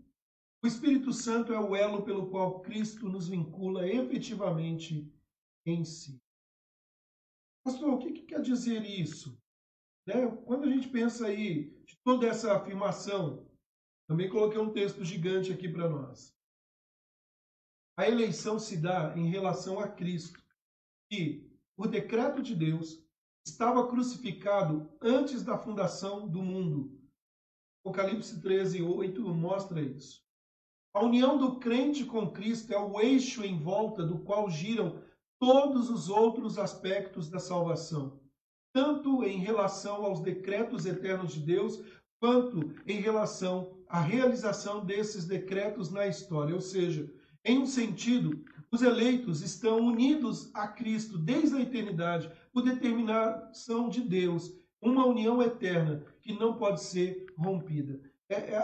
O Espírito Santo é o elo pelo qual Cristo nos vincula efetivamente em si. Pastor, o que quer dizer isso? Quando a gente pensa aí de toda essa afirmação, também coloquei um texto gigante aqui para nós. A eleição se dá em relação a Cristo, que, por decreto de Deus, estava crucificado antes da fundação do mundo. Apocalipse 13:8 mostra isso. A união do crente com Cristo é o eixo em volta do qual giram todos os outros aspectos da salvação, tanto em relação aos decretos eternos de Deus, quanto em relação à realização desses decretos na história. Ou seja, em um sentido, os eleitos estão unidos a Cristo desde a eternidade, por determinação de Deus, uma união eterna que não pode ser rompida.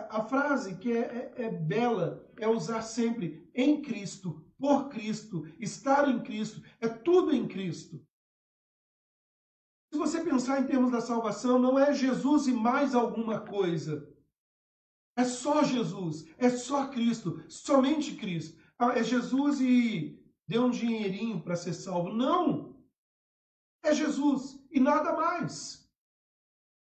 A frase que é bela é usar sempre em Cristo, por Cristo, estar em Cristo, é tudo em Cristo. Se você pensar em termos da salvação, não é Jesus e mais alguma coisa. É só Jesus, é só Cristo, somente Cristo. É Jesus e deu um dinheirinho para ser salvo. Não! É Jesus e nada mais.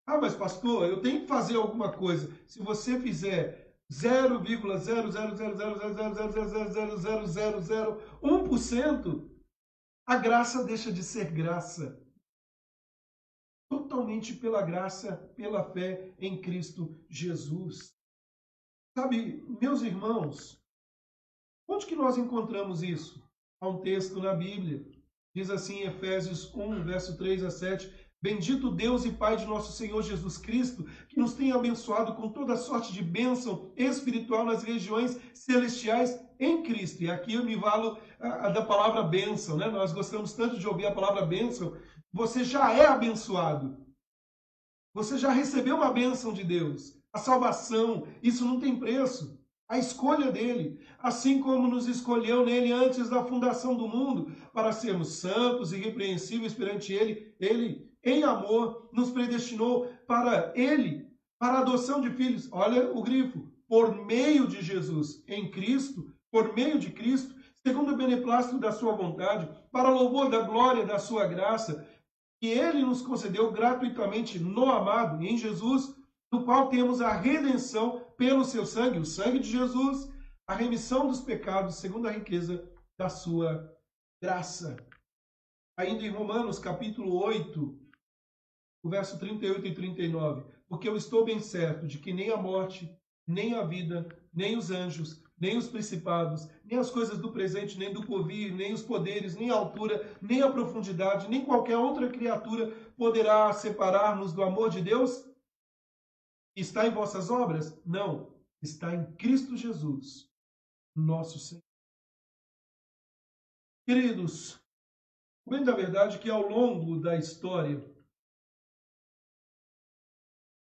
Mas pastor, eu tenho que fazer alguma coisa. Se você fizer 0,0000000000001%, a graça deixa de ser graça. Totalmente pela graça, pela fé em Cristo Jesus. Sabe, meus irmãos, onde que nós encontramos isso? Há um texto na Bíblia. Diz assim em Efésios 1, verso 3-7, bendito Deus e Pai de nosso Senhor Jesus Cristo, que nos tem abençoado com toda sorte de bênção espiritual nas regiões celestiais em Cristo. E aqui eu me valo da palavra bênção, né? Nós gostamos tanto de ouvir a palavra bênção. Você já é abençoado. Você já recebeu uma bênção de Deus. A salvação, isso não tem preço. A escolha dele, assim como nos escolheu nele antes da fundação do mundo, para sermos santos e irrepreensíveis perante ele, em amor, nos predestinou para ele, para a adoção de filhos. Olha o grifo, por meio de Jesus, em Cristo, por meio de Cristo, segundo o beneplácito da sua vontade, para louvor da glória da sua graça, que ele nos concedeu gratuitamente no amado, em Jesus, no qual temos a redenção pelo seu sangue, o sangue de Jesus, a remissão dos pecados, segundo a riqueza da sua graça. Ainda em Romanos, capítulo 8, o verso 38 e 39. Porque eu estou bem certo de que nem a morte, nem a vida, nem os anjos, nem os principados, nem as coisas do presente, nem do porvir, nem os poderes, nem a altura, nem a profundidade, nem qualquer outra criatura poderá separar-nos do amor de Deus. Está em vossas obras? Não. Está em Cristo Jesus, nosso Senhor. Queridos, bem da verdade que ao longo da história,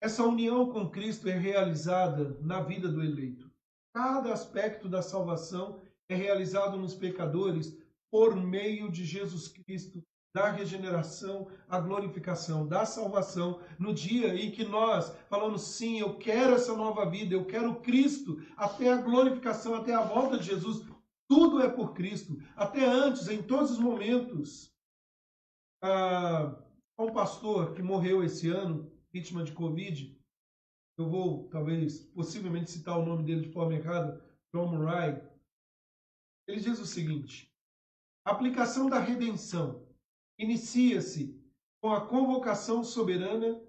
essa união com Cristo é realizada na vida do eleito. Cada aspecto da salvação é realizado nos pecadores por meio de Jesus Cristo, da regeneração, a glorificação, da salvação, no dia em que nós falamos, sim, eu quero essa nova vida, eu quero Cristo, até a glorificação, até a volta de Jesus, tudo é por Cristo, até antes, em todos os momentos. Há um pastor que morreu esse ano, vítima de Covid, eu vou, talvez, possivelmente citar o nome dele de forma errada, John Murray. Ele diz o seguinte: a aplicação da redenção inicia-se com a convocação soberana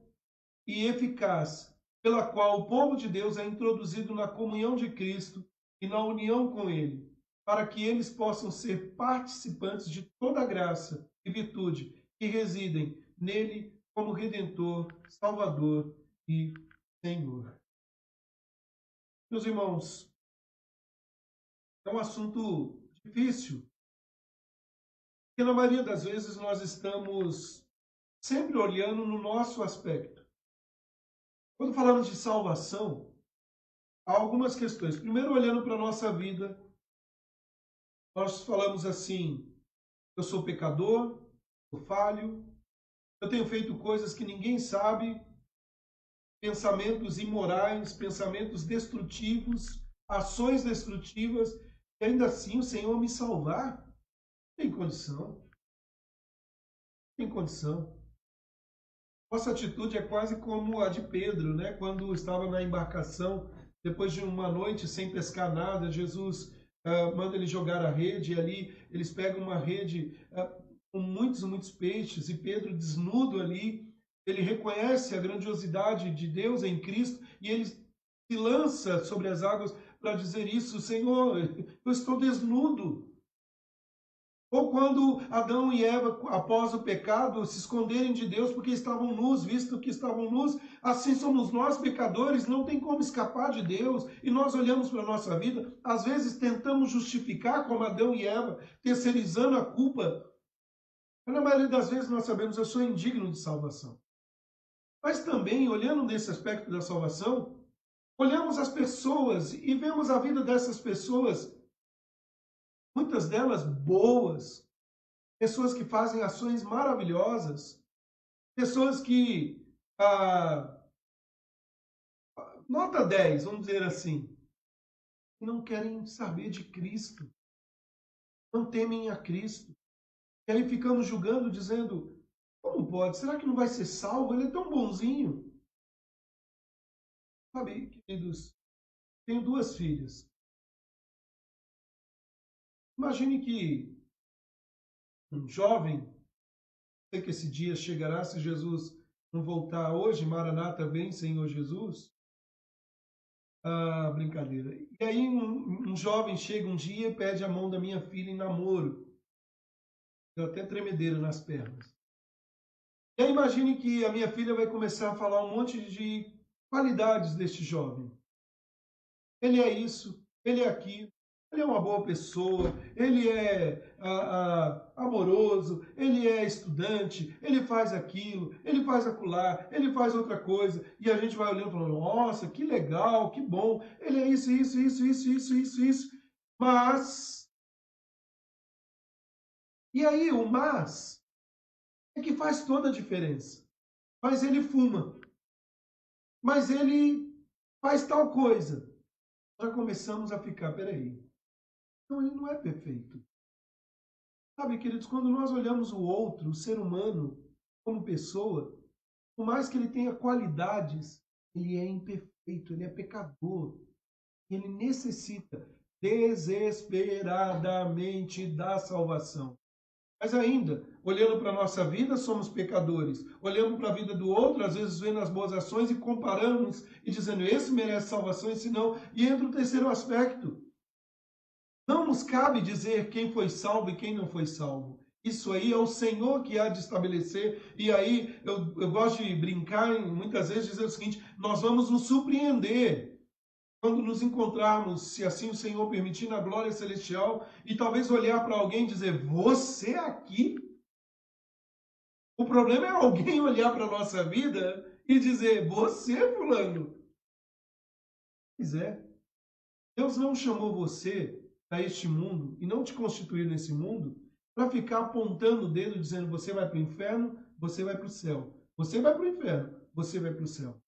e eficaz pela qual o povo de Deus é introduzido na comunhão de Cristo e na união com Ele, para que eles possam ser participantes de toda a graça e virtude que residem nele como Redentor, Salvador e Senhor. Meus irmãos, é um assunto difícil, porque na maioria das vezes nós estamos sempre olhando no nosso aspecto. Quando falamos de salvação, há algumas questões. Primeiro, olhando para a nossa vida, nós falamos assim: eu sou pecador, eu falho, eu tenho feito coisas que ninguém sabe, pensamentos imorais, pensamentos destrutivos, ações destrutivas, e ainda assim o Senhor me salvar? Tem condição. Tem condição. Nossa atitude é quase como a de Pedro, né? Quando estava na embarcação, depois de uma noite sem pescar nada, Jesus manda ele jogar a rede, e ali eles pegam uma rede com muitos peixes, e Pedro, desnudo ali, ele reconhece a grandiosidade de Deus em Cristo, e ele se lança sobre as águas para dizer isso: Senhor, eu estou desnudo. Ou quando Adão e Eva, após o pecado, se esconderem de Deus porque estavam nus, visto que estavam nus, assim somos nós, pecadores, não tem como escapar de Deus. E nós olhamos para a nossa vida, às vezes tentamos justificar como Adão e Eva, terceirizando a culpa. Mas na maioria das vezes nós sabemos: eu sou indigno de salvação. Mas também, olhando nesse aspecto da salvação, olhamos as pessoas e vemos a vida dessas pessoas, muitas delas boas, pessoas que fazem ações maravilhosas, pessoas que, nota 10, vamos dizer assim, não querem saber de Cristo, não temem a Cristo. E aí ficamos julgando, dizendo: como pode? Será que não vai ser salvo? Ele é tão bonzinho. Sabe, queridos, tenho 2 filhas. Imagine que um jovem, sei que esse dia chegará se Jesus não voltar hoje, Maranata, vem, Senhor Jesus. Brincadeira. E aí um jovem chega um dia e pede a mão da minha filha em namoro. Deu até tremedeira nas pernas. E aí imagine que a minha filha vai começar a falar um monte de qualidades deste jovem. Ele é isso, ele é aquilo. Ele é uma boa pessoa, ele é amoroso, ele é estudante, ele faz aquilo, ele faz acolá, ele faz outra coisa. E a gente vai olhando e falando: nossa, que legal, que bom, ele é isso. Mas, e aí o mas é que faz toda a diferença. Mas ele fuma, mas ele faz tal coisa. Já começamos a ficar: peraí, então ele não é perfeito. Sabe, queridos, quando nós olhamos o outro, o ser humano, como pessoa, por mais que ele tenha qualidades, ele é imperfeito, ele é pecador. Ele necessita desesperadamente da salvação. Mas ainda, olhando para a nossa vida, somos pecadores. Olhando para a vida do outro, às vezes vendo as boas ações e comparamos e dizendo: esse merece salvação, esse não. E entra o terceiro aspecto. Não nos cabe dizer quem foi salvo e quem não foi salvo. Isso aí é o Senhor que há de estabelecer. E aí eu gosto de brincar e muitas vezes dizer o seguinte: nós vamos nos surpreender quando nos encontrarmos, se assim o Senhor permitir, na glória celestial, e talvez olhar para alguém e dizer: você aqui? O problema é alguém olhar para a nossa vida e dizer: você, fulano? Pois é. Deus não chamou você a este mundo e não te constituiu nesse mundo para ficar apontando o dedo dizendo: você vai para o inferno, você vai para o céu. Você vai para o inferno, você vai para o céu.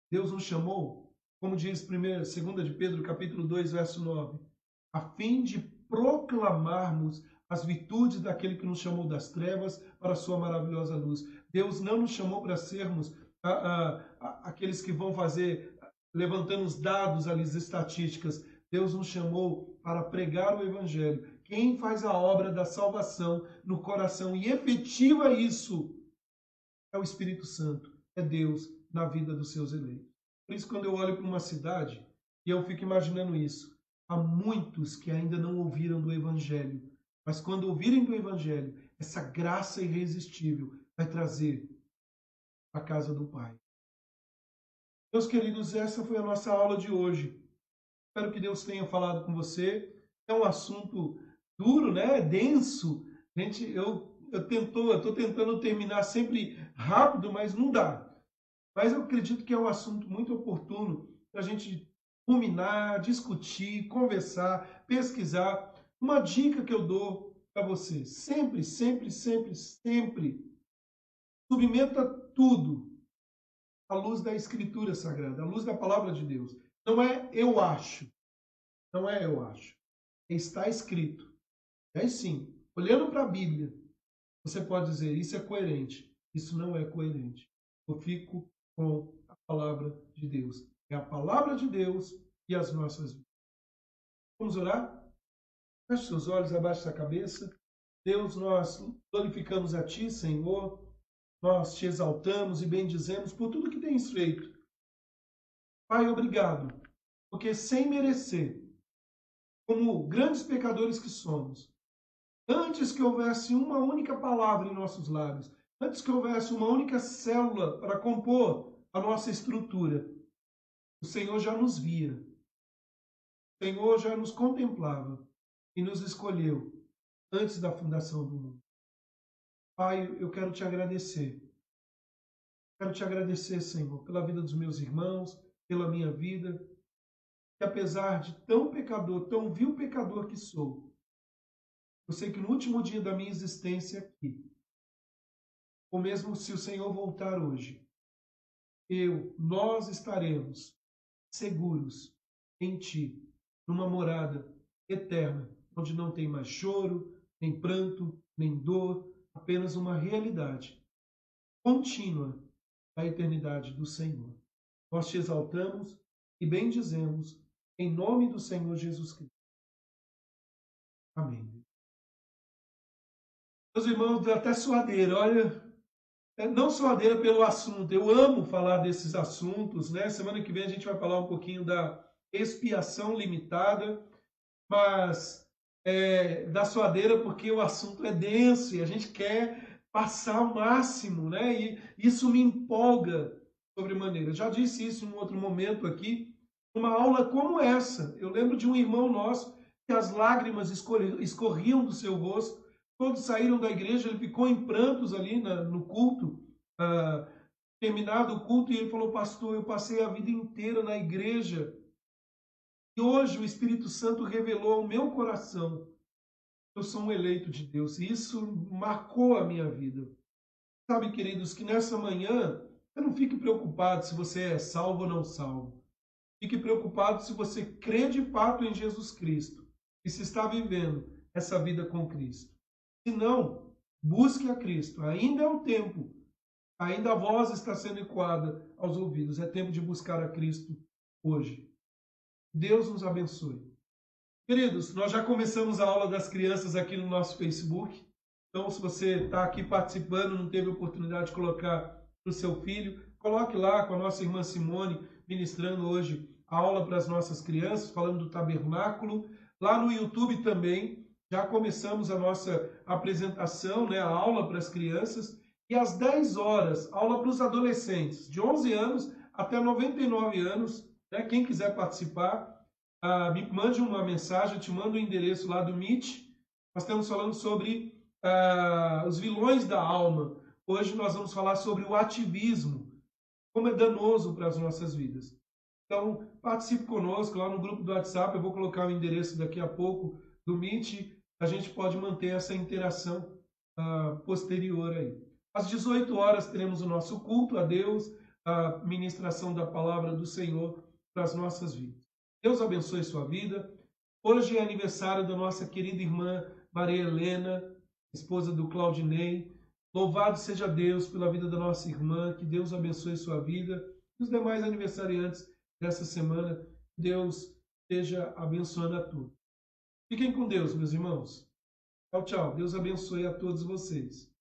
Deus nos chamou, como diz 2 de Pedro, capítulo 2, verso 9, a fim de proclamarmos as virtudes daquele que nos chamou das trevas para a sua maravilhosa luz. Deus não nos chamou para sermos aqueles que vão fazer, levantando os dados ali, as estatísticas. Deus nos chamou para pregar o Evangelho. Quem faz a obra da salvação no coração e efetiva isso é o Espírito Santo, é Deus. na vida dos seus eleitos. Por isso, quando eu olho para uma cidade, e eu fico imaginando isso, há muitos que ainda não ouviram do Evangelho, mas quando ouvirem do Evangelho, essa graça irresistível vai trazer a casa do Pai. Meus queridos, essa foi a nossa aula de hoje. Espero que Deus tenha falado com você. É um assunto duro, né? Denso. Gente, eu estou tentando terminar sempre rápido, mas não dá. Mas eu acredito que é um assunto muito oportuno para a gente ruminar, discutir, conversar, pesquisar. Uma dica que eu dou para você: sempre, sempre, sempre, sempre submeta tudo à luz da Escritura Sagrada, à luz da Palavra de Deus. Não é eu acho. Não é eu acho. Está escrito. Aí sim, olhando para a Bíblia, você pode dizer, isso é coerente. Isso não é coerente. Eu fico com a Palavra de Deus. É a Palavra de Deus e as nossas vidas. Vamos orar? Feche seus olhos, abaixe a cabeça. Deus, nós glorificamos a Ti, Senhor. Nós Te exaltamos e bendizemos por tudo que tens feito. Pai, obrigado, porque sem merecer, como grandes pecadores que somos, antes que houvesse uma única palavra em nossos lábios, antes que houvesse uma única célula para compor a nossa estrutura, o Senhor já nos via, o Senhor já nos contemplava e nos escolheu antes da fundação do mundo. Pai, eu quero te agradecer. Quero te agradecer, Senhor, pela vida dos meus irmãos, pela minha vida, que apesar de tão pecador, tão vil pecador que sou, eu sei que no último dia da minha existência aqui, ou mesmo se o Senhor voltar hoje, nós estaremos seguros em Ti, numa morada eterna, onde não tem mais choro, nem pranto, nem dor, apenas uma realidade contínua da eternidade do Senhor. Nós Te exaltamos e bendizemos em nome do Senhor Jesus Cristo. Amém. Meus irmãos, deu até suadeira, olha, não suadeira pelo assunto, eu amo falar desses assuntos, né? Semana que vem a gente vai falar um pouquinho da expiação limitada, mas da suadeira porque o assunto é denso e a gente quer passar o máximo, né? E isso me empolga sobremaneira. Eu já disse isso em um outro momento aqui, numa aula como essa. Eu lembro de um irmão nosso que as lágrimas escorriam do seu rosto, todos saíram da igreja, ele ficou em prantos ali no culto, terminado o culto, e ele falou, pastor, eu passei a vida inteira na igreja, e hoje o Espírito Santo revelou ao meu coração que eu sou um eleito de Deus, e isso marcou a minha vida. Sabe, queridos, que nessa manhã, você não fique preocupado se você é salvo ou não salvo. Fique preocupado se você crê de fato em Jesus Cristo e se está vivendo essa vida com Cristo. Se não, busque a Cristo. Ainda é o tempo. Ainda a voz está sendo ecoada aos ouvidos. É tempo de buscar a Cristo hoje. Deus nos abençoe. Queridos, nós já começamos a aula das crianças aqui no nosso Facebook. Então, se você está aqui participando, não teve oportunidade de colocar para o seu filho, coloque lá com a nossa irmã Simone, ministrando hoje a aula para as nossas crianças, falando do tabernáculo. Lá no YouTube também, já começamos a nossa apresentação, né, a aula para as crianças. E às 10 horas, aula para os adolescentes, de 11 anos até 99 anos. Né? Quem quiser participar, me mande uma mensagem, eu te mando o endereço lá do Meet. Nós estamos falando sobre os vilões da alma. Hoje nós vamos falar sobre o ativismo, como é danoso para as nossas vidas. Então, participe conosco lá no grupo do WhatsApp, eu vou colocar o endereço daqui a pouco do Meet, a gente pode manter essa interação posterior aí. Às 18 horas teremos o nosso culto a Deus, a ministração da palavra do Senhor para as nossas vidas. Deus abençoe sua vida. Hoje é aniversário da nossa querida irmã Maria Helena, esposa do Claudinei. Louvado seja Deus pela vida da nossa irmã, que Deus abençoe sua vida. E os demais aniversariantes dessa semana, Deus esteja abençoando a todos. Fiquem com Deus, meus irmãos. Tchau, tchau. Deus abençoe a todos vocês.